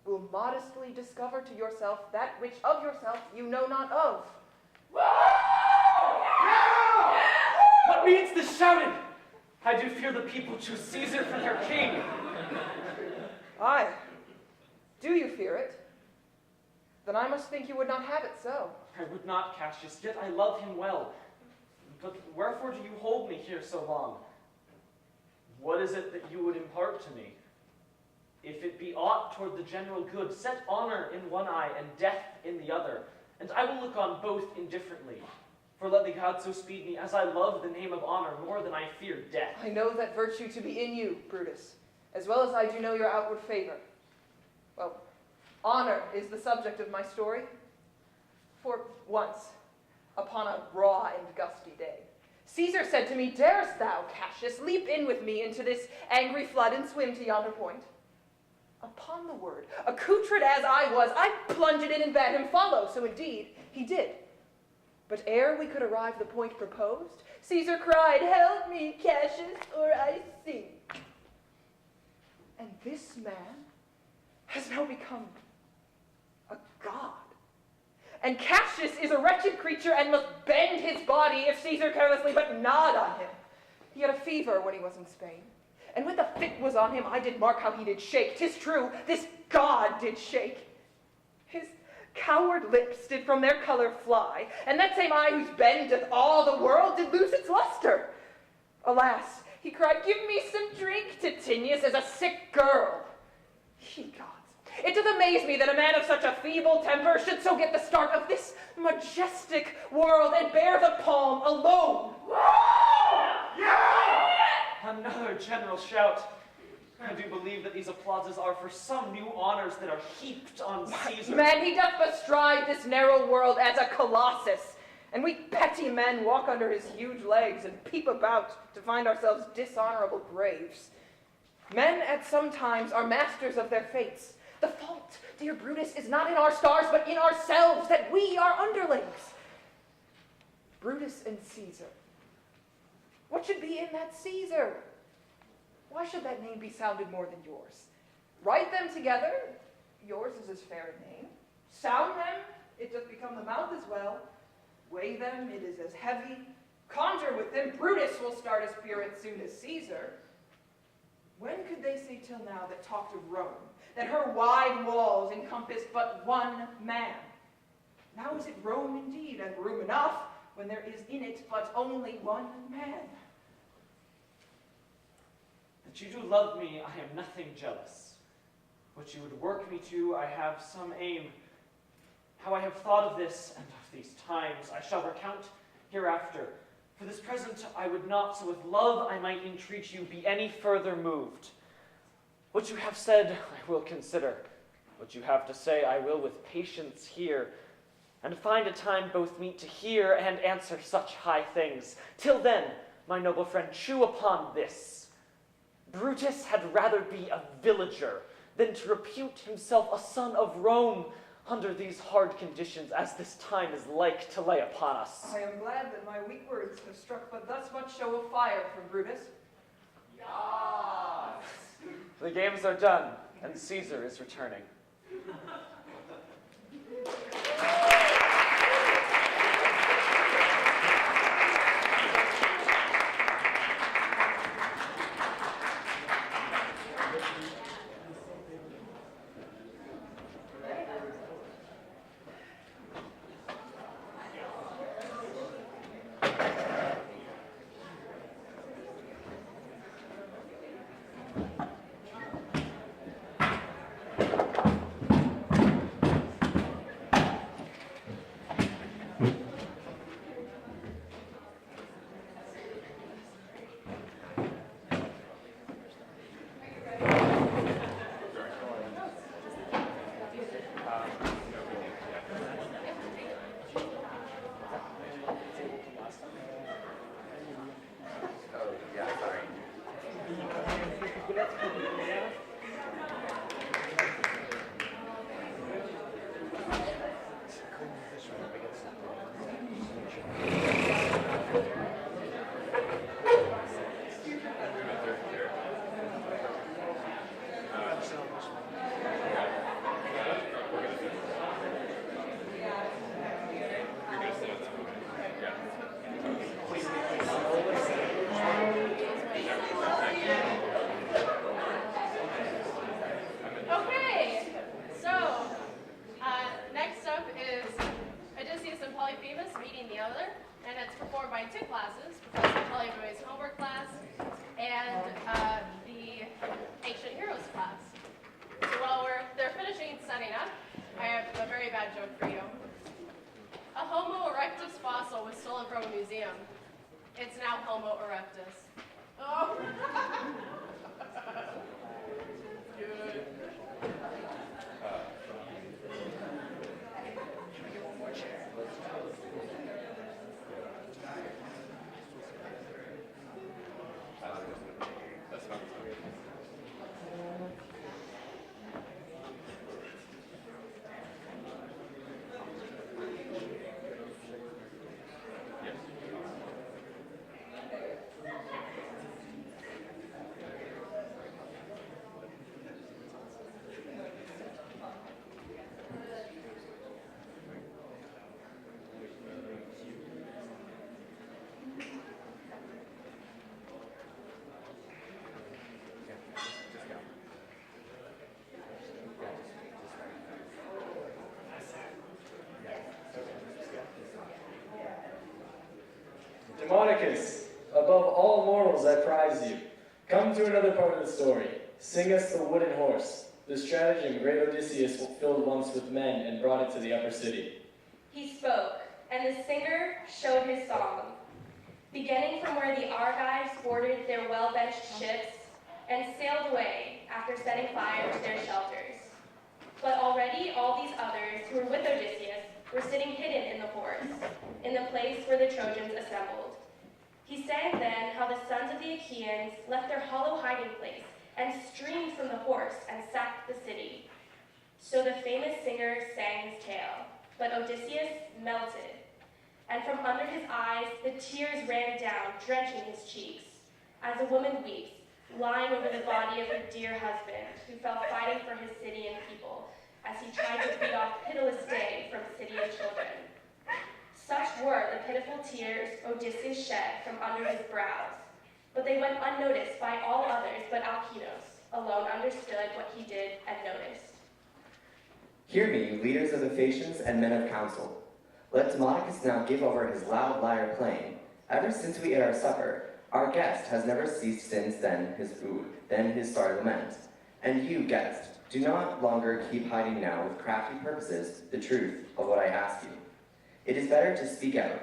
will modestly discover to yourself that which of yourself you know not of. What means this shouting? I do fear the people choose Caesar for their king. Aye. Do you fear it? Then I must think you would not have it so. I would not, Cassius, yet I love him well. But wherefore do you hold me here so long? What is it that you would impart to me? If it be aught toward the general good, set honor in one eye and death in the other, and I will look on both indifferently. For let the gods so speed me, as I love the name of honor more than I fear death. I know that virtue to be in you, Brutus, as well as I do know your outward favor. Well, honor is the subject of my story. For once, upon a raw and gusty day, Caesar said to me, "Darest thou, Cassius, leap in with me into this angry flood and swim to yonder point?" Upon the word, accoutred as I was, I plunged in and bade him follow, so indeed he did. But ere we could arrive the point proposed, Caesar cried, "Help me, Cassius, or I sink." And this man has now become a god. And Cassius is a wretched creature and must bend his body if Caesar carelessly but nod on him. He had a fever when he was in Spain, and when the fit was on him, I did mark how he did shake. 'Tis true, this god did shake. His coward lips did from their color fly, and that same eye whose bend doth all the world did lose its luster. Alas, he cried, "Give me some drink, Titinius, as a sick girl." Ye gods, it doth amaze me that a man of such a feeble temper should so get the start of this majestic world and bear the palm alone. Another general shout. I do believe that these applauses are for some new honors that are heaped on Caesar. Man, he doth bestride this narrow world as a colossus, and we petty men walk under his huge legs and peep about to find ourselves dishonorable graves. Men at some times are masters of their fates. The fault, dear Brutus, is not in our stars, but in ourselves, that we are underlings. Brutus and Caesar. What should be in that Caesar? Why should that name be sounded more than yours? Write them together, yours is as fair a name. Sound them, it doth become the mouth as well. Weigh them, it is as heavy. Conjure with them, Brutus will start as pure and soon as Caesar. When could they say till now that talked of Rome, that her wide walls encompassed but one man? Now is it Rome indeed, and room enough, when there is in it but only one man? That you do love me, I am nothing jealous. What you would work me to, I have some aim. How I have thought of this and of these times, I shall recount hereafter. For this present I would not, so with love I might entreat you, be any further moved. What you have said, I will consider. What you have to say, I will with patience hear, and find a time both meet to hear and answer such high things. Till then, my noble friend, chew upon this. Brutus had rather be a villager than to repute himself a son of Rome under these hard conditions as this time is like to lay upon us. I am glad that my weak words have struck but thus much show of fire from Brutus. Yes! The games are done, and Caesar is returning. It's now Homo erectus. Oh. Good. Demonicus, above all mortals I prize you. Come to another part of the story. Sing us the wooden horse, the stratagem great Odysseus filled once with men and brought it to the upper city. He spoke, and the singer showed his song, beginning from where the Argives boarded their well-benched ships and sailed away after setting fire to their shelters. But already all these others who were with Odysseus were sitting hidden in the horse, in the place where the Trojans assembled. He sang then how the sons of the Achaeans left their hollow hiding place and streamed from the horse and sacked the city. So the famous singer sang his tale, but Odysseus melted, and from under his eyes the tears ran down, drenching his cheeks, as a woman weeps, lying over the body of her dear husband, who fell fighting for his city and people, as he tried to beat off pitiless day from city and children. Such were the pitiful tears Odysseus shed from under his brows, but they went unnoticed by all others but Alcinous alone understood what he did and noticed. Hear me, you leaders of the Phaeacians and men of council. Let Demodocus now give over his loud lyre playing. Ever since we ate our supper, our guest has never ceased since then his food, then his sorry lament. And you, guest, do not longer keep hiding now with crafty purposes the truth of what I ask you. It is better to speak out.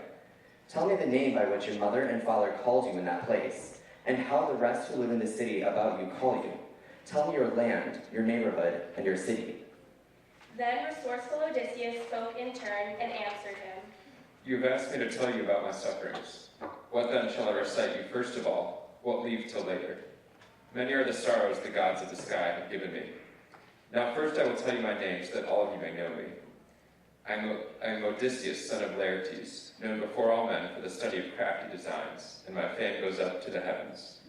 Tell me the name by which your mother and father called you in that place, and how the rest who live in the city about you call you. Tell me your land, your neighborhood, and your city. Then resourceful Odysseus spoke in turn and answered him. You have asked me to tell you about my sufferings. What then shall I recite you first of all? What leave till later? Many are the sorrows the gods of the sky have given me. Now first I will tell you my name so that all of you may know me. I am Odysseus, son of Laertes, known before all men for the study of crafty designs, and my fame goes up to the heavens.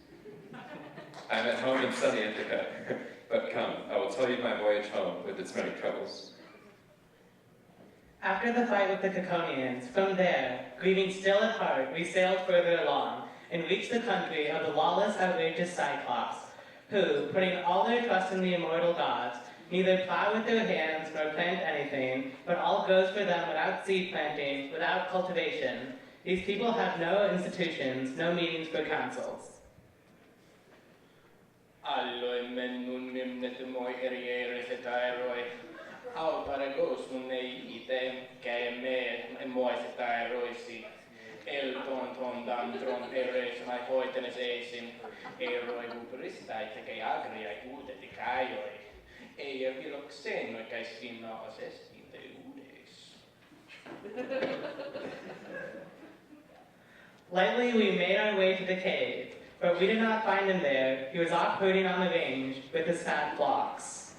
I am at home in sunny Ithaca, but come, I will tell you my voyage home with its many troubles. After the fight with the Caconians, from there, grieving still at heart, we sailed further along, and reached the country of the lawless, outrageous Cyclops, who, putting all their trust in the immortal gods, neither plow with their hands nor plant anything, but all goes for them without seed planting, without cultivation. These people have no institutions, no meetings for councils. Alloi mennun mimnet moi erieres et aeroi. Au paragos mun ei ite käy me moiset aeroisi. El ton dantron peres mai hoitenes eisin. Eroi huperistai tekei agria kuuteti kaioi. Ei vilokseen noi käy sinna asesti teudes. Lightly we made our way to the cave, but we did not find him there. He was off herding on the range with his fat flocks.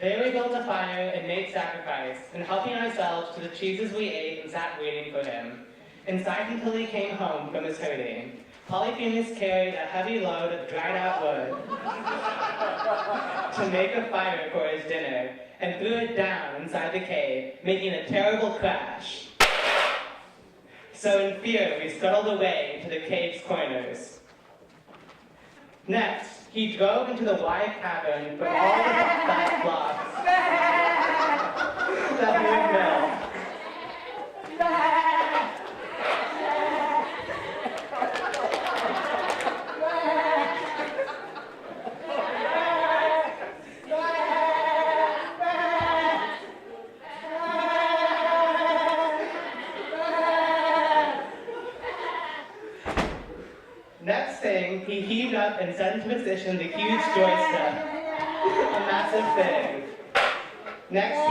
There we built a fire and made sacrifice, and helping ourselves to the cheeses we ate and sat waiting for him. Inside until he came home from his herding. Polyphemus carried a heavy load of dried out wood to make a fire for his dinner, and threw it down inside the cave, making a terrible crash. So in fear we scuttled away to the cave's corners. Next, he drove into the wide cavern for all the fat flocks that we milk. Next thing, he heaved up and set into position the huge joystick. A massive thing. Next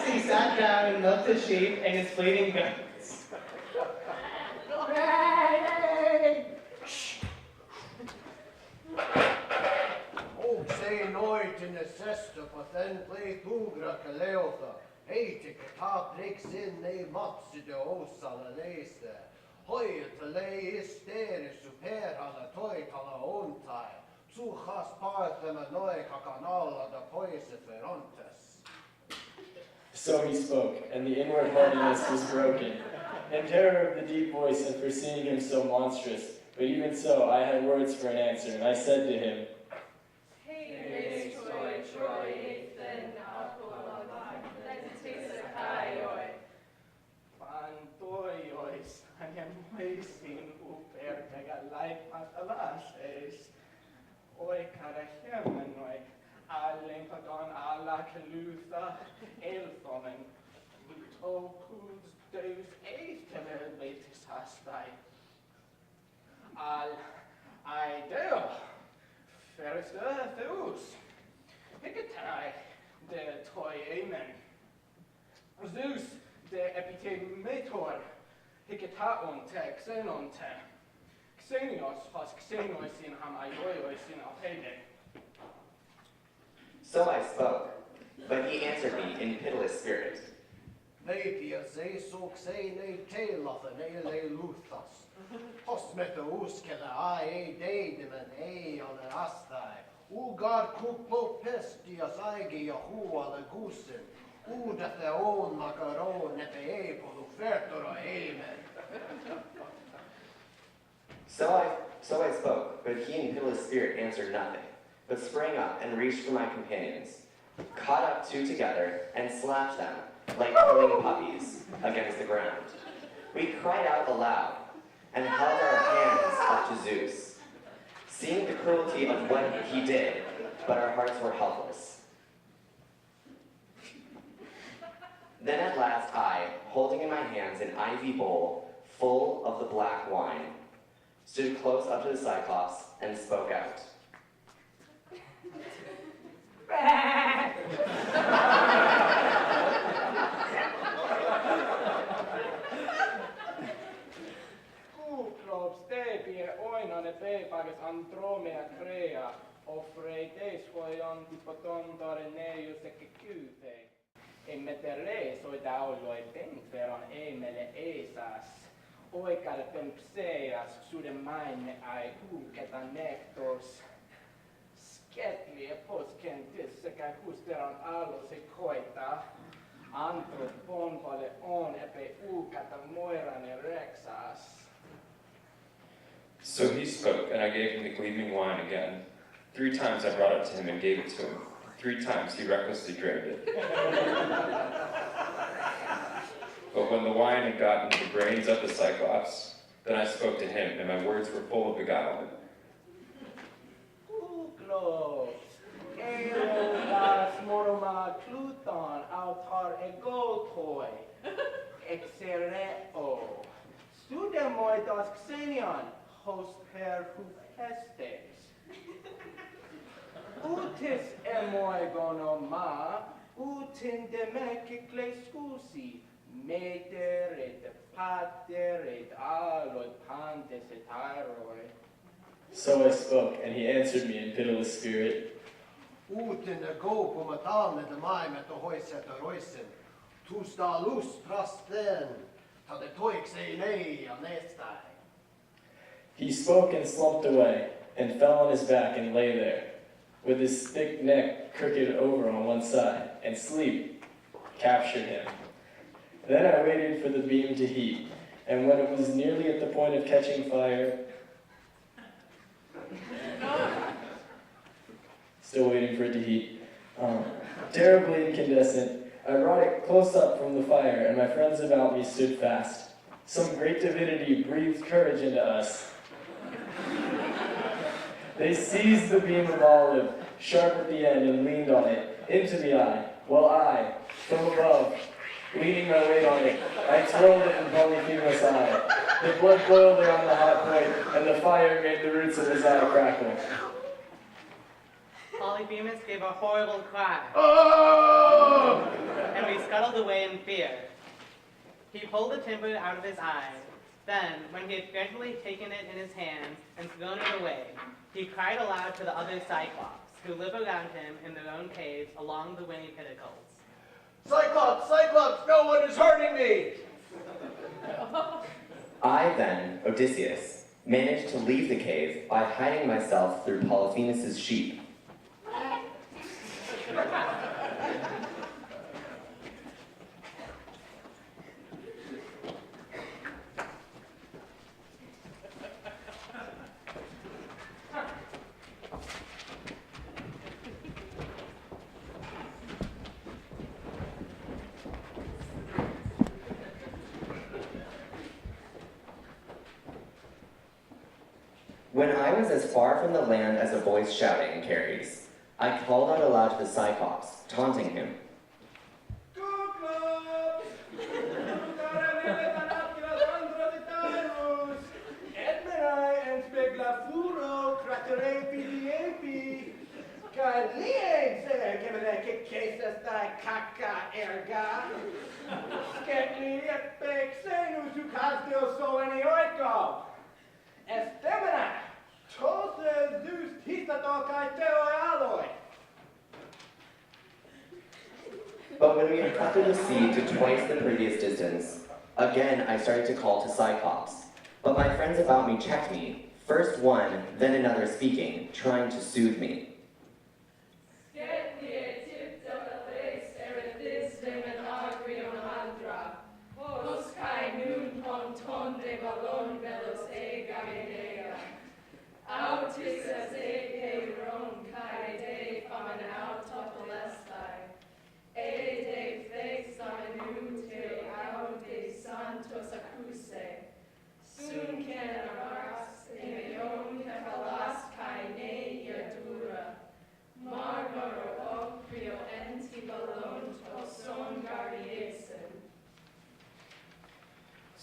he sat down and milked his sheep and his bleeding goats. Og se nooit in de zesde patent play tugra kaleota. Heite ta dricks in ne matse de osala leise. Hoi te lei istere super alla toi kala ontai. Zu has parte me noi kakanala da poise ferontes. So he spoke, and the inward hardiness was broken. In terror of the deep voice and for seeing him so monstrous, but even so I had words for an answer, and I said to him, Pantoiois, anemoisin upertega laipatalases. Oi cara hemmenoi, allenpadon alla kalutha elthonen. Luto kuds deus eiftevel betis hastai. Al ideo, ferste theus. Hicketai de toi amen. Zeus de epitemetor, hicketaon te xenon te. Xenios has xenois in ham aioiois in alpede. So I spoke, but he answered me in pitiless spirit. Neipia se suksei ne teilata ne le luthas. Hosmeta uskele ai deidimen ei ole astai. Ugar kuplo pestias aigi ja huale gusen. Uudete on makaron epe ei polu fertora eimen. So I spoke, but he in pitiless spirit answered nothing, but sprang up and reached for my companions, caught up two together, and slashed them, like killing puppies, against the ground. We cried out aloud, and held our hands up to Zeus, seeing the cruelty of what he did, but our hearts were helpless. Then at last I, holding in my hands an ivy bowl full of the black wine, stood close up to the Cyclops and spoke out. Kuklobs tebie oinane pepages andromea crea, ofreites hoion dipoton doreneius ecce kype. E meteres oi dauloi benferon emele esas, oikal pempseas sude maine ai uketa nektos, sketli e poskentis sekä husteron alus e koita, antro ponvale on epe ukata moirane rexas. So he spoke, and I gave him the gleaming wine again. 3 times I brought it to him and gave it to him. 3 times he recklessly drained it. But when the wine had gotten to the brains of the Cyclops, then I spoke to him, and my words were full of beguilement. Kuklobs, eolas moroma Pluton autar egotoi, exereo, studemoidos xenion, hos per hupestes. Utis emoi gonoma, utin demecicles scusi, meter et pater et aloi pantes et aeroi. So I spoke, and he answered me in pitiless spirit. Uuten de go på matane de mai met de hoiseta roisen. Tus da lus prasten, ta de toix ei nei a nestai. He spoke and slumped away, and fell on his back and lay there, with his thick neck crooked over on one side, and sleep captured him. Then I waited for the beam to heat, and when it was nearly at the point of catching fire, still waiting for it to heat, terribly incandescent, I brought it close up from the fire, and my friends about me stood fast. Some great divinity breathed courage into us. They seized the beam of olive, sharp at the end, and leaned on it, into the eye, while I, from above, leaning my weight on it, I twirled it in Polyphemus' eye. The blood boiled around the hot point, and the fire made the roots of his eye crackle. Polyphemus gave a horrible cry. Oh! And we scuttled away in fear. He pulled the timber out of his eye. Then, when he had carefully taken it in his hands and thrown it away, he cried aloud to the other Cyclops, who live around him in their own caves along the windy pinnacles. Cyclops, Cyclops, no one is hurting me! I then, Odysseus, managed to leave the cave by hiding myself through Polyphemus's sheep. When I was as far from the land as a voice shouting carries, I called out aloud to the Cyclops, taunting him. But when we had cut through the sea to twice the previous distance, again I started to call to Cyclops. But my friends about me checked me, first one, then another speaking, trying to soothe me.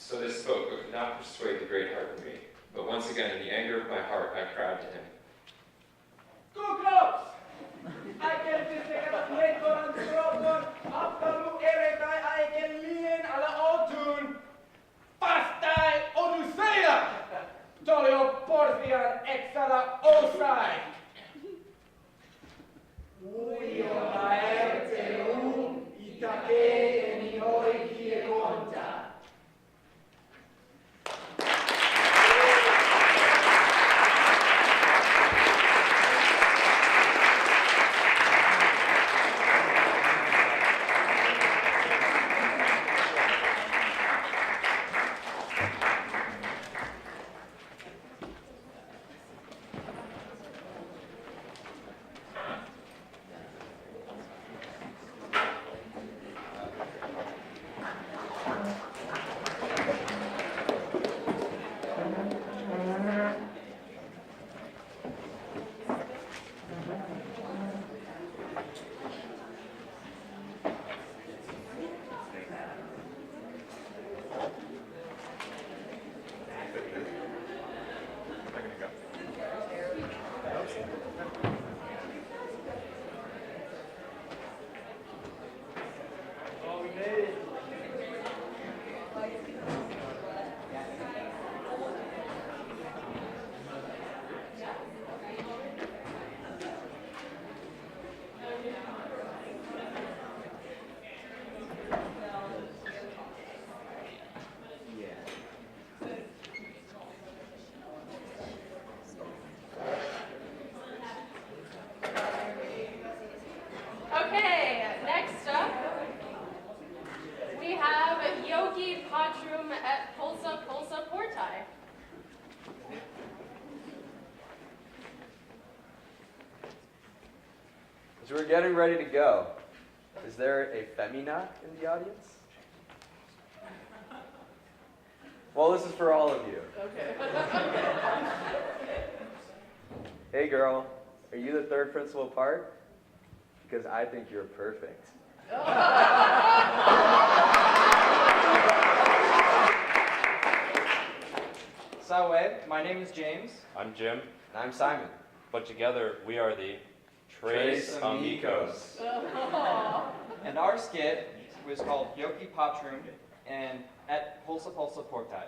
So they spoke, but could not persuade the great heart in me. But once again, in the anger of my heart, I cried to him. As we're getting ready to go, is there a femina in the audience? Well, this is for all of you. Okay. Hey girl, are you the third principal part? Because I think you're perfect. Salve, my name is James. I'm Jim. And I'm Simon. But together, we are the Tres Amigos. And our skit was called Yoki Patrum and Et Pulsa Pulsa Portai,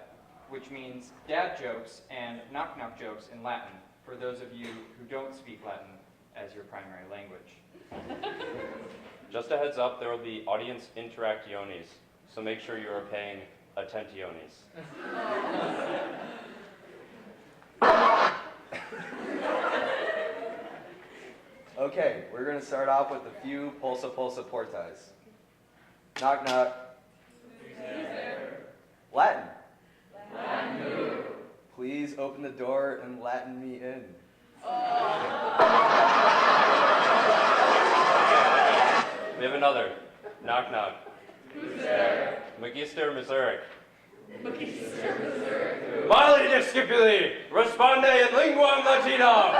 which means dad jokes and knock knock jokes in Latin, for those of you who don't speak Latin as your primary language. Just a heads up, there will be audience interactiones, so make sure you are paying attentiones. Okay, we're going to start off with a few Pulsa Pulsa Portais. Knock knock. Latin. Latin. Please open the door and Latin me in. We have another. Knock knock. Who's there? Magister Miseric. Magister Miseric. Mali discipuli, responde in linguam latinam.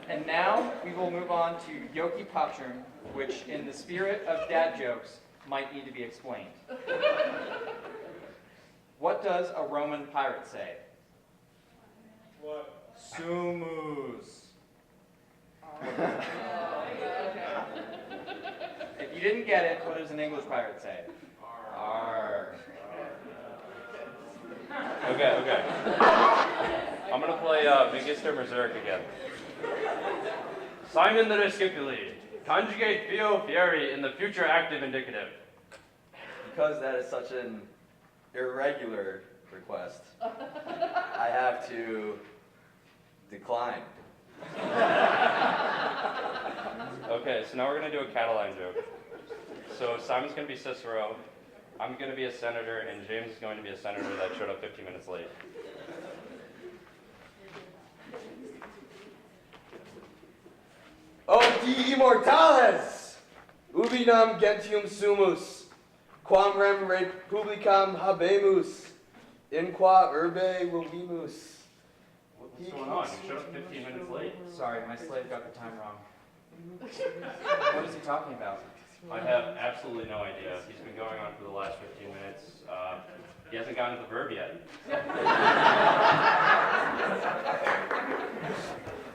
And now we will move on to Yoki Patrum, which in the spirit of dad jokes might need to be explained. What does a Roman pirate say? What? Sumus. If you didn't get it, what does an English pirate say? Arr. Okay. I'm going to play Magister Miseric again. Simon the Discipuli. Conjugate fio fieri in the future active indicative. Because that is such an irregular request, I have to decline. Okay, so now we're going to do a Catalan joke. So Simon's going to be Cicero, I'm going to be a senator, and James is going to be a senator that showed up 15 minutes late. O di immortales! Ubi nam gentium sumus, quam rem republicam habemus, in qua urbe vivimus. What's going on? You showed up 15 minutes late. Sorry, my slave got the time wrong. What is he talking about? I have absolutely no idea. He's been going on for the last 15 minutes. He hasn't gotten to the verb yet.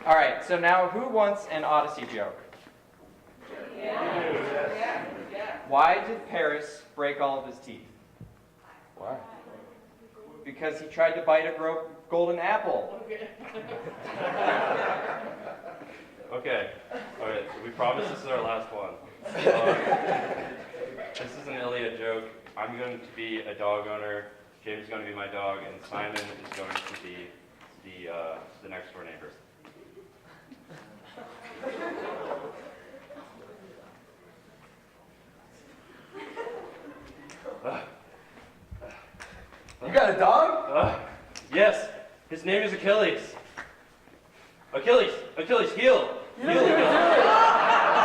All right, so now who wants an Odyssey joke? Why did Paris break all of his teeth? Why? Because he tried to bite a golden apple. Okay. All right. We promise this is our last one. This is an Iliad joke. I'm going to be a dog owner. James is going to be my dog, and Simon is going to be the next door neighbor. You got a dog? Yes. His name is Achilles. Achilles, heal. Heal, Achilles.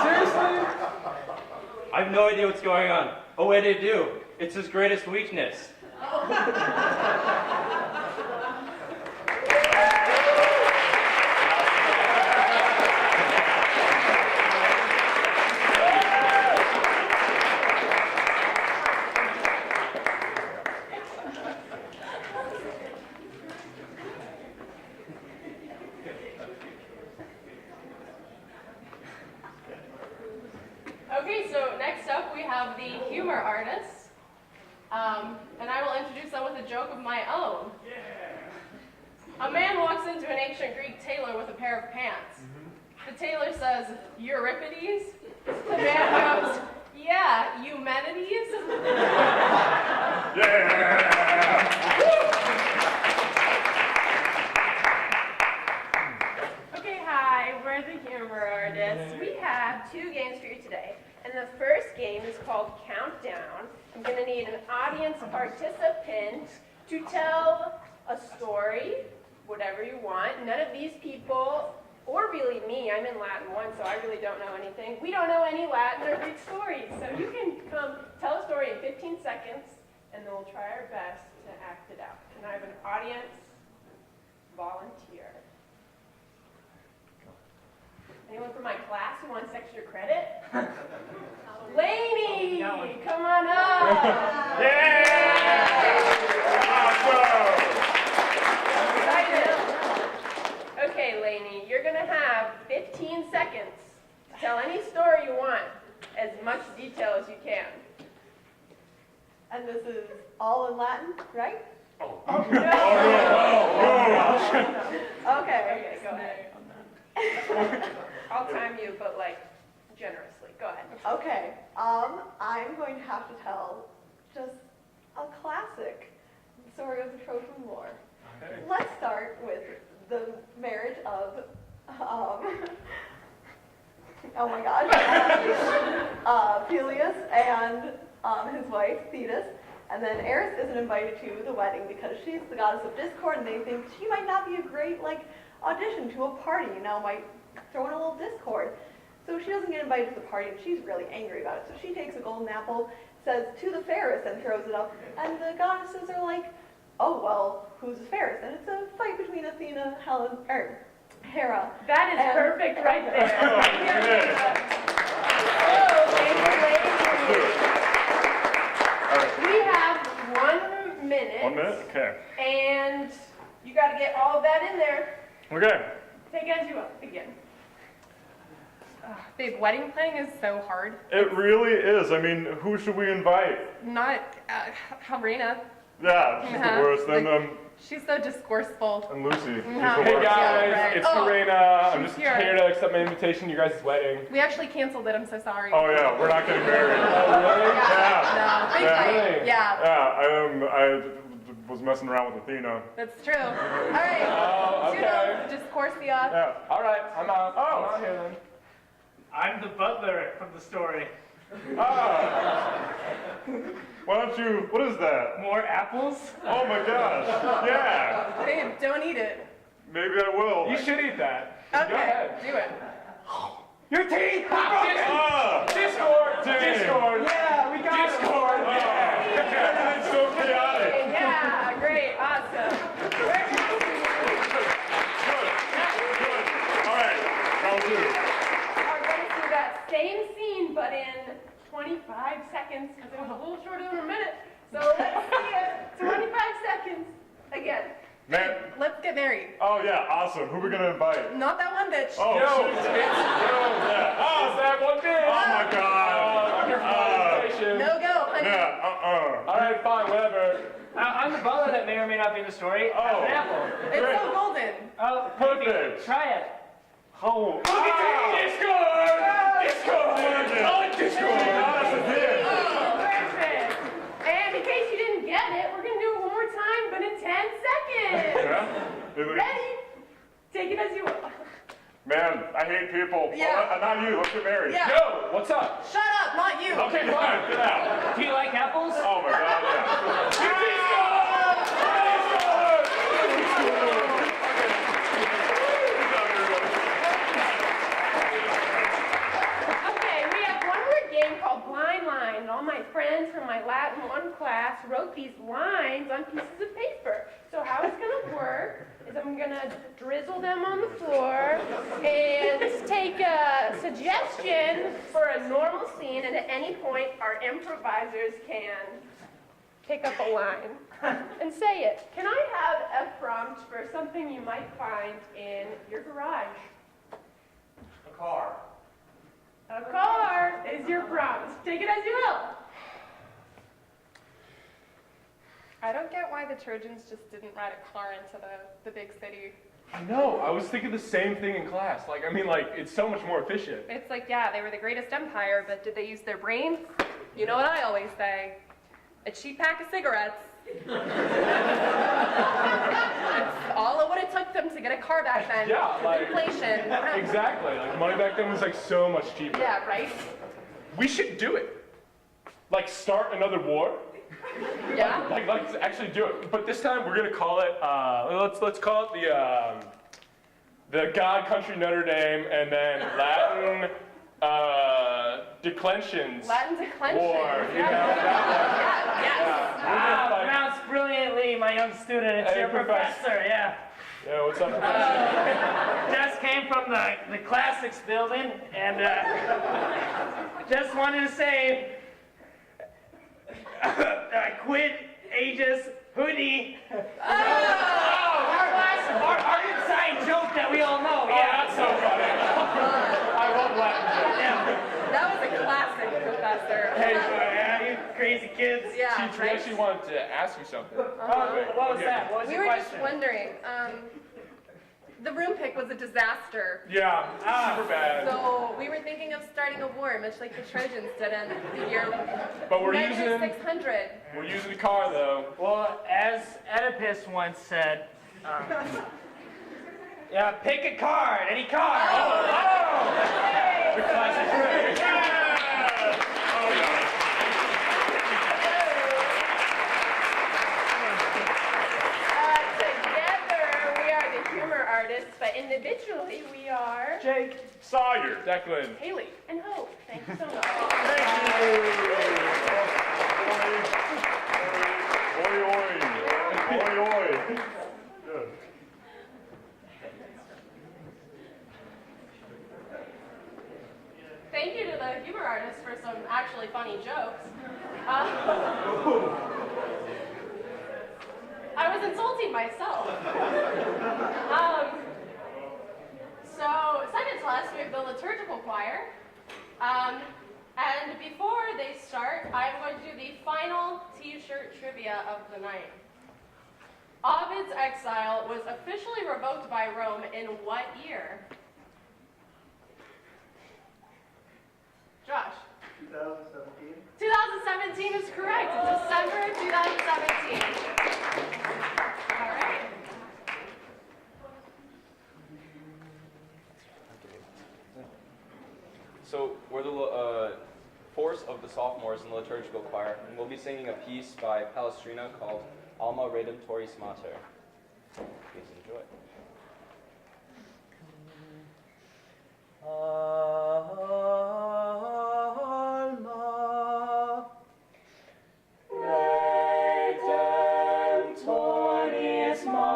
Seriously? I have no idea what's going on. Oh, wait, I do. It's his greatest weakness. Okay, so next up we have the humor artists. And I will introduce them with a joke of my own. A man walks into an ancient Greek tailor with a pair of pants. The tailor says, "Euripides?" The man goes, "Yeah, Eumenides?" Okay, hi, we're the humor artists. We have 2 games for you today. And the first game is called Countdown. I'm going to need an audience participant to tell a story, whatever you want. None of these people, or really me, I'm in Latin 1, so I really don't know anything. We don't know any Latin or Greek stories. So you can come tell a story in 15 seconds, and then we'll try our best to act it out. And I have an audience volunteer. Anyone from my class who wants extra credit? Lainey, come on up. Okay, Lainey, you're gonna have 15 seconds to tell any story you want, as much detail as you can. And this is all in Latin, right? Oh, no. No. Okay, go ahead. I'll time you, but like generously. Go ahead. Okay, I'm going to have to tell just a classic story of the Trojan War. Okay. Let's start with the marriage of, oh my God, Peleus and his wife, Thetis. And then Eris isn't invited to the wedding because she's the goddess of discord, and they think she might not be a great, audition to a party, might throw in a little discord. So she doesn't get invited to the party, and she's really angry about it. So she takes a golden apple, says, "To the fairest," and throws it up. And the goddesses are like, "Oh, well, who's the fairest?" And it's a fight between Athena, Hera. That is perfect right there. We have 1 minute. 1 minute? Okay. And you got to get all of that in there. Okay. Take it as you will. Begin. Babe, wedding planning is so hard. It really is. I mean, who should we invite? Not Helena. Yeah, she's the worst. Then She's so discourseful. and Lucy. She's the Hey, worst. guys, it's Serena. I'm just here. here to accept my invitation to your guys' wedding. We actually canceled it. I'm so sorry. Oh yeah, we're not getting married. No, big fight. Yeah. Yeah, I was messing around with Athena. That's true. All right. Oh, okay. Discoursia. Yeah. All right, I'm out. Oh, I'm out here then. I'm the butler from the story. Ah. Why don't you? What is that? More apples? Oh my gosh. Yeah. Babe, don't eat it. Maybe I will. You should eat that. Okay, Go ahead. do it. Your teeth! Discord! Discord! Yeah, we got Discord! it. Yeah. It's so chaotic. Yeah, great, awesome. All right, round two. We're going to do that same scene, but in 25 seconds, because it was a little shorter than a minute. So let's see it. 25 seconds. Again. Man. Let's get married. Oh yeah, awesome. Who are we gonna invite? Not that one bitch. Oh, No, shit. yeah. Oh, it's that one bitch. Oh my god. No go, honey. Yeah, All right, fine, whatever. I'm the butler that may or may not be in the story. Oh. An apple. It's so golden. Oh, Perfect. try it. Oh. Discord! Discord! Oh, Discord! Perfect. And in case you didn't get it, we're going to do it one more time, but in 10 seconds. Yeah? Ready? Take it as you will. Man, I hate people. Yeah. Oh, not you. Let's get married. Yeah. Yo, what's up? Shut up, not you. Okay, fine. Get out. Do you like apples? Oh my god, yeah. Okay, we have one more game called Blind Line. And all my friends from my Latin 1 class wrote these lines on pieces of paper. So how it's going to work is I'm going to drizzle them on the floor and take a suggestion for a normal scene, and at any point our improvisers can pick up a line and say it. Can I have a prompt for something you might find in your garage? A car. A car is your prompt. Take it as you will. I don't get why the Trojans just didn't ride a car into the big city. I know. I was thinking the same thing in class. It's so much more efficient. It's like, yeah, they were the greatest empire, but did they use their brain? You know what I always say. A cheap pack of cigarettes. It's all of what it took them to get a car back then. Yeah, inflation. Exactly. Money back then was so much cheaper. Yeah, right? We should do it. Start another war. Yeah. Let's actually do it. But this time we're gonna call it. Let's call it the God Country Notre Dame, and then Latin declensions. Latin declensions. War. You know Yeah, yes. Ah, pronounced brilliantly, my young student. It's Hey, your professor, yeah. Yeah, what's up? Just came from the classics building, and just wanted to say, quit ages hoodie. Our inside joke that we all know. Yeah, that's so funny. I love Latin jokes. That was a classic, Professor. Hey, yeah, you crazy kids. Yeah, Teacher, I actually wanted to ask you something. What was that? What was we your were question? just wondering. The room pick was a disaster. Yeah, super bad. So we were thinking of starting a war, much like the Trojans did in the year But we're using 600. We're using the car though. Well, as Oedipus once said, yeah, pick a card, any card. The classic trick. Together we are the humor artists, but individually we are Jake, Sawyer, Declan, Haley, and Hope. Thank you so much. Oi, oi. Oi, oi. Good. Thank you to the humor artists for some actually funny jokes. I was insulting myself. So, second class, we have the liturgical choir. And before they start, I'm going to do the final t-shirt trivia of the night. Ovid's exile was officially revoked by Rome in what year? Josh? 2017. 2017 is correct. It's December 2017. All right. So we're the force of the sophomores in the liturgical choir, and we'll be singing a piece by Palestrina called Alma Redemptoris Mater. Please enjoy. Alma Redemptoris Mater,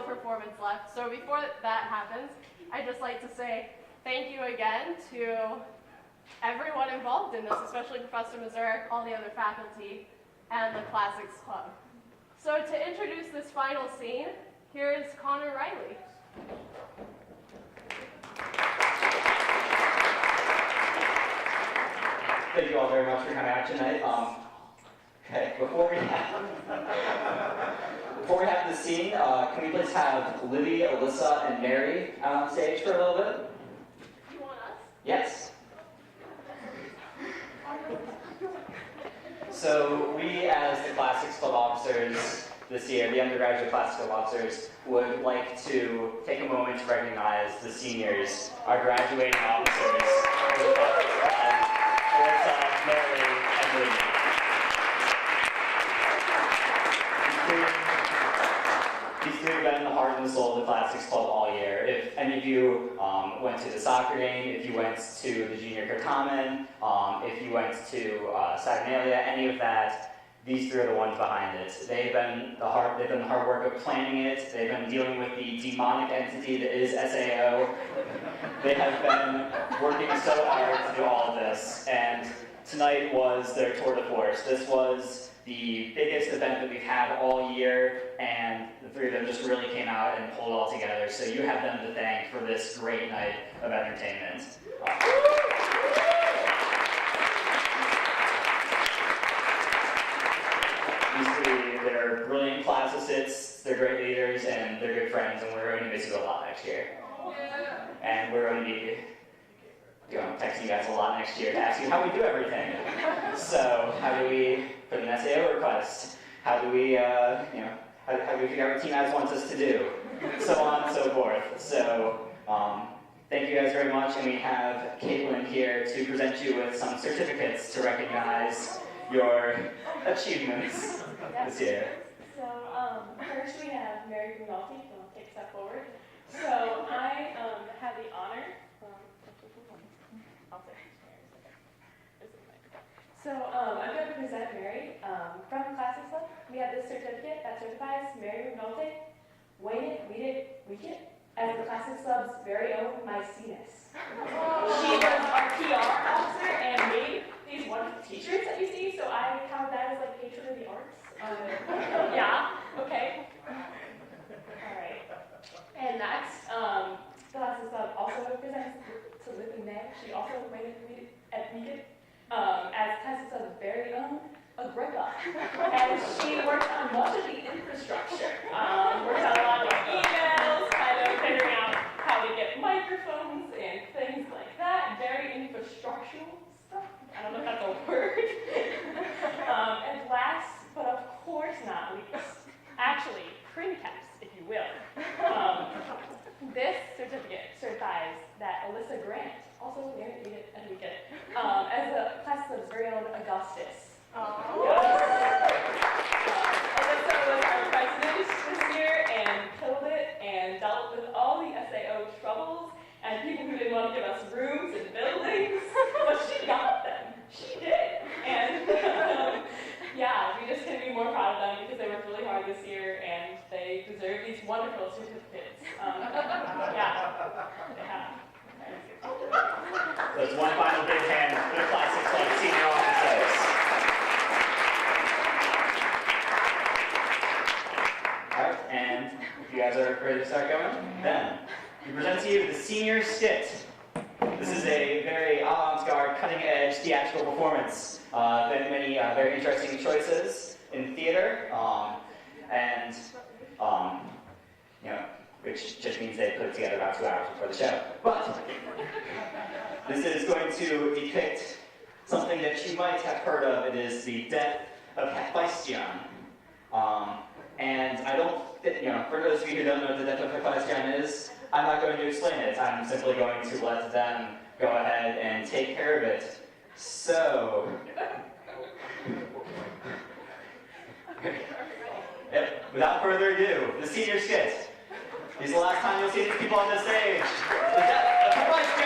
performance left. So before that happens, I'd just like to say thank you again to everyone involved in this, especially Professor Mazurek, all the other faculty, and the Classics Club. So to introduce this final scene, here is Connor Riley. very much for coming out tonight. Okay, before we have the scene, can we please have Libby, Alyssa, and Mary out on stage for a little bit? You want us? Yes. So we, as the Classics Club officers this year, the undergraduate Classics Club officers, would like to take a moment to recognize the seniors, our graduating officers. Alyssa, Mary, and Libby. These three have been the heart and the soul of the Classics Club all year. If any of you went to the soccer game, if you went to the junior Kirtamen, if you went to Saturnalia, any of that, these three are the ones behind it. They've done the hard work of planning it. They've been dealing with the demonic entity that is SAO. They have been working so hard to do all of this, and tonight was their tour de force. This was the biggest event that we've had all year, and the three of them just really came out and pulled it all together. So you have them to thank for this great night of entertainment. These three, they're brilliant classicists, they're great leaders, and they're good friends, and we're going to miss you a lot next year. And we're going to be texting you guys a lot next year to ask you how we do everything. So, how do we put an SAO request? How do we, how do we figure out what Team Ads wants us to do? So on and so forth. So, thank you guys very much, and we have Caitlin here to present you with some certificates to recognize your achievements this year. So, first we have Mary Rinaldi, who will take a step forward. So, I have the honor. So, I'm going to present Mary from Classics Club. We have this certificate that certifies Mary Rinaldi, wing it, read it, week it, as the Classics Club's very own Mycenas. She was our PR officer and made these wonderful t-shirts that you see, so I count that as like patron of the arts. Yeah, okay. Alright. And next, the Classics Club also presents to Liv and Meg. She also made it, read it, and week it. As Classics Club's very own Agrippa. And she worked on much of the infrastructure. Worked on a lot of emails, kind of figuring out how to get microphones and things like that. Very infrastructural stuff. I don't know if that's a word. And last, but of course not least, actually, princaps, if you will. This certificate certifies that Alyssa Grant, also Mary, read it and we get it, as the Classics Club's very own Augustus. Alyssa was our president this year and killed it and dealt with all the SAO troubles and people who didn't want to give us rooms and buildings, but she got them. She did. And yeah, we just couldn't be more proud of them because they worked really hard this year and they deserve these wonderful certificates. Yeah, they have. Let's one final big hand for the Classics Club senior officers. Alright, and if you guys are ready to start going, then we present to you the senior skit. This is a very avant-garde, cutting-edge theatrical performance. Been many very interesting choices in theater, which just means they put it together about 2 hours before the show. But this is going to depict something that you might have heard of. It is the death of Hephaestion. And I don't, for those of you who don't know what the death of Hephaestion is, I'm not going to explain it. I'm simply going to let them go ahead and take care of it. So, without further ado, the senior skit. This is the last time you'll see these people on the stage. The death of Hephaestion.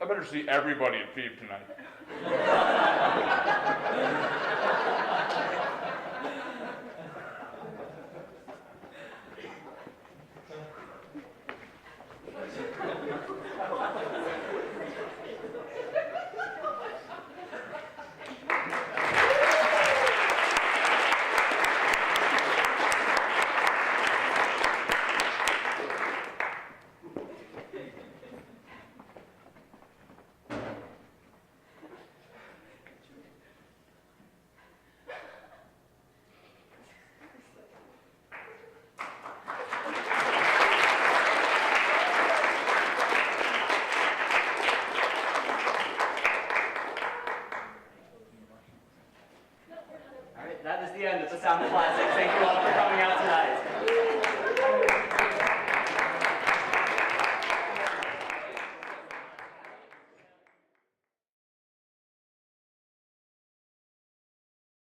I better see everybody at Phoebe tonight. All right, that is the end of the Sound of Classics. Thank you all for coming out tonight.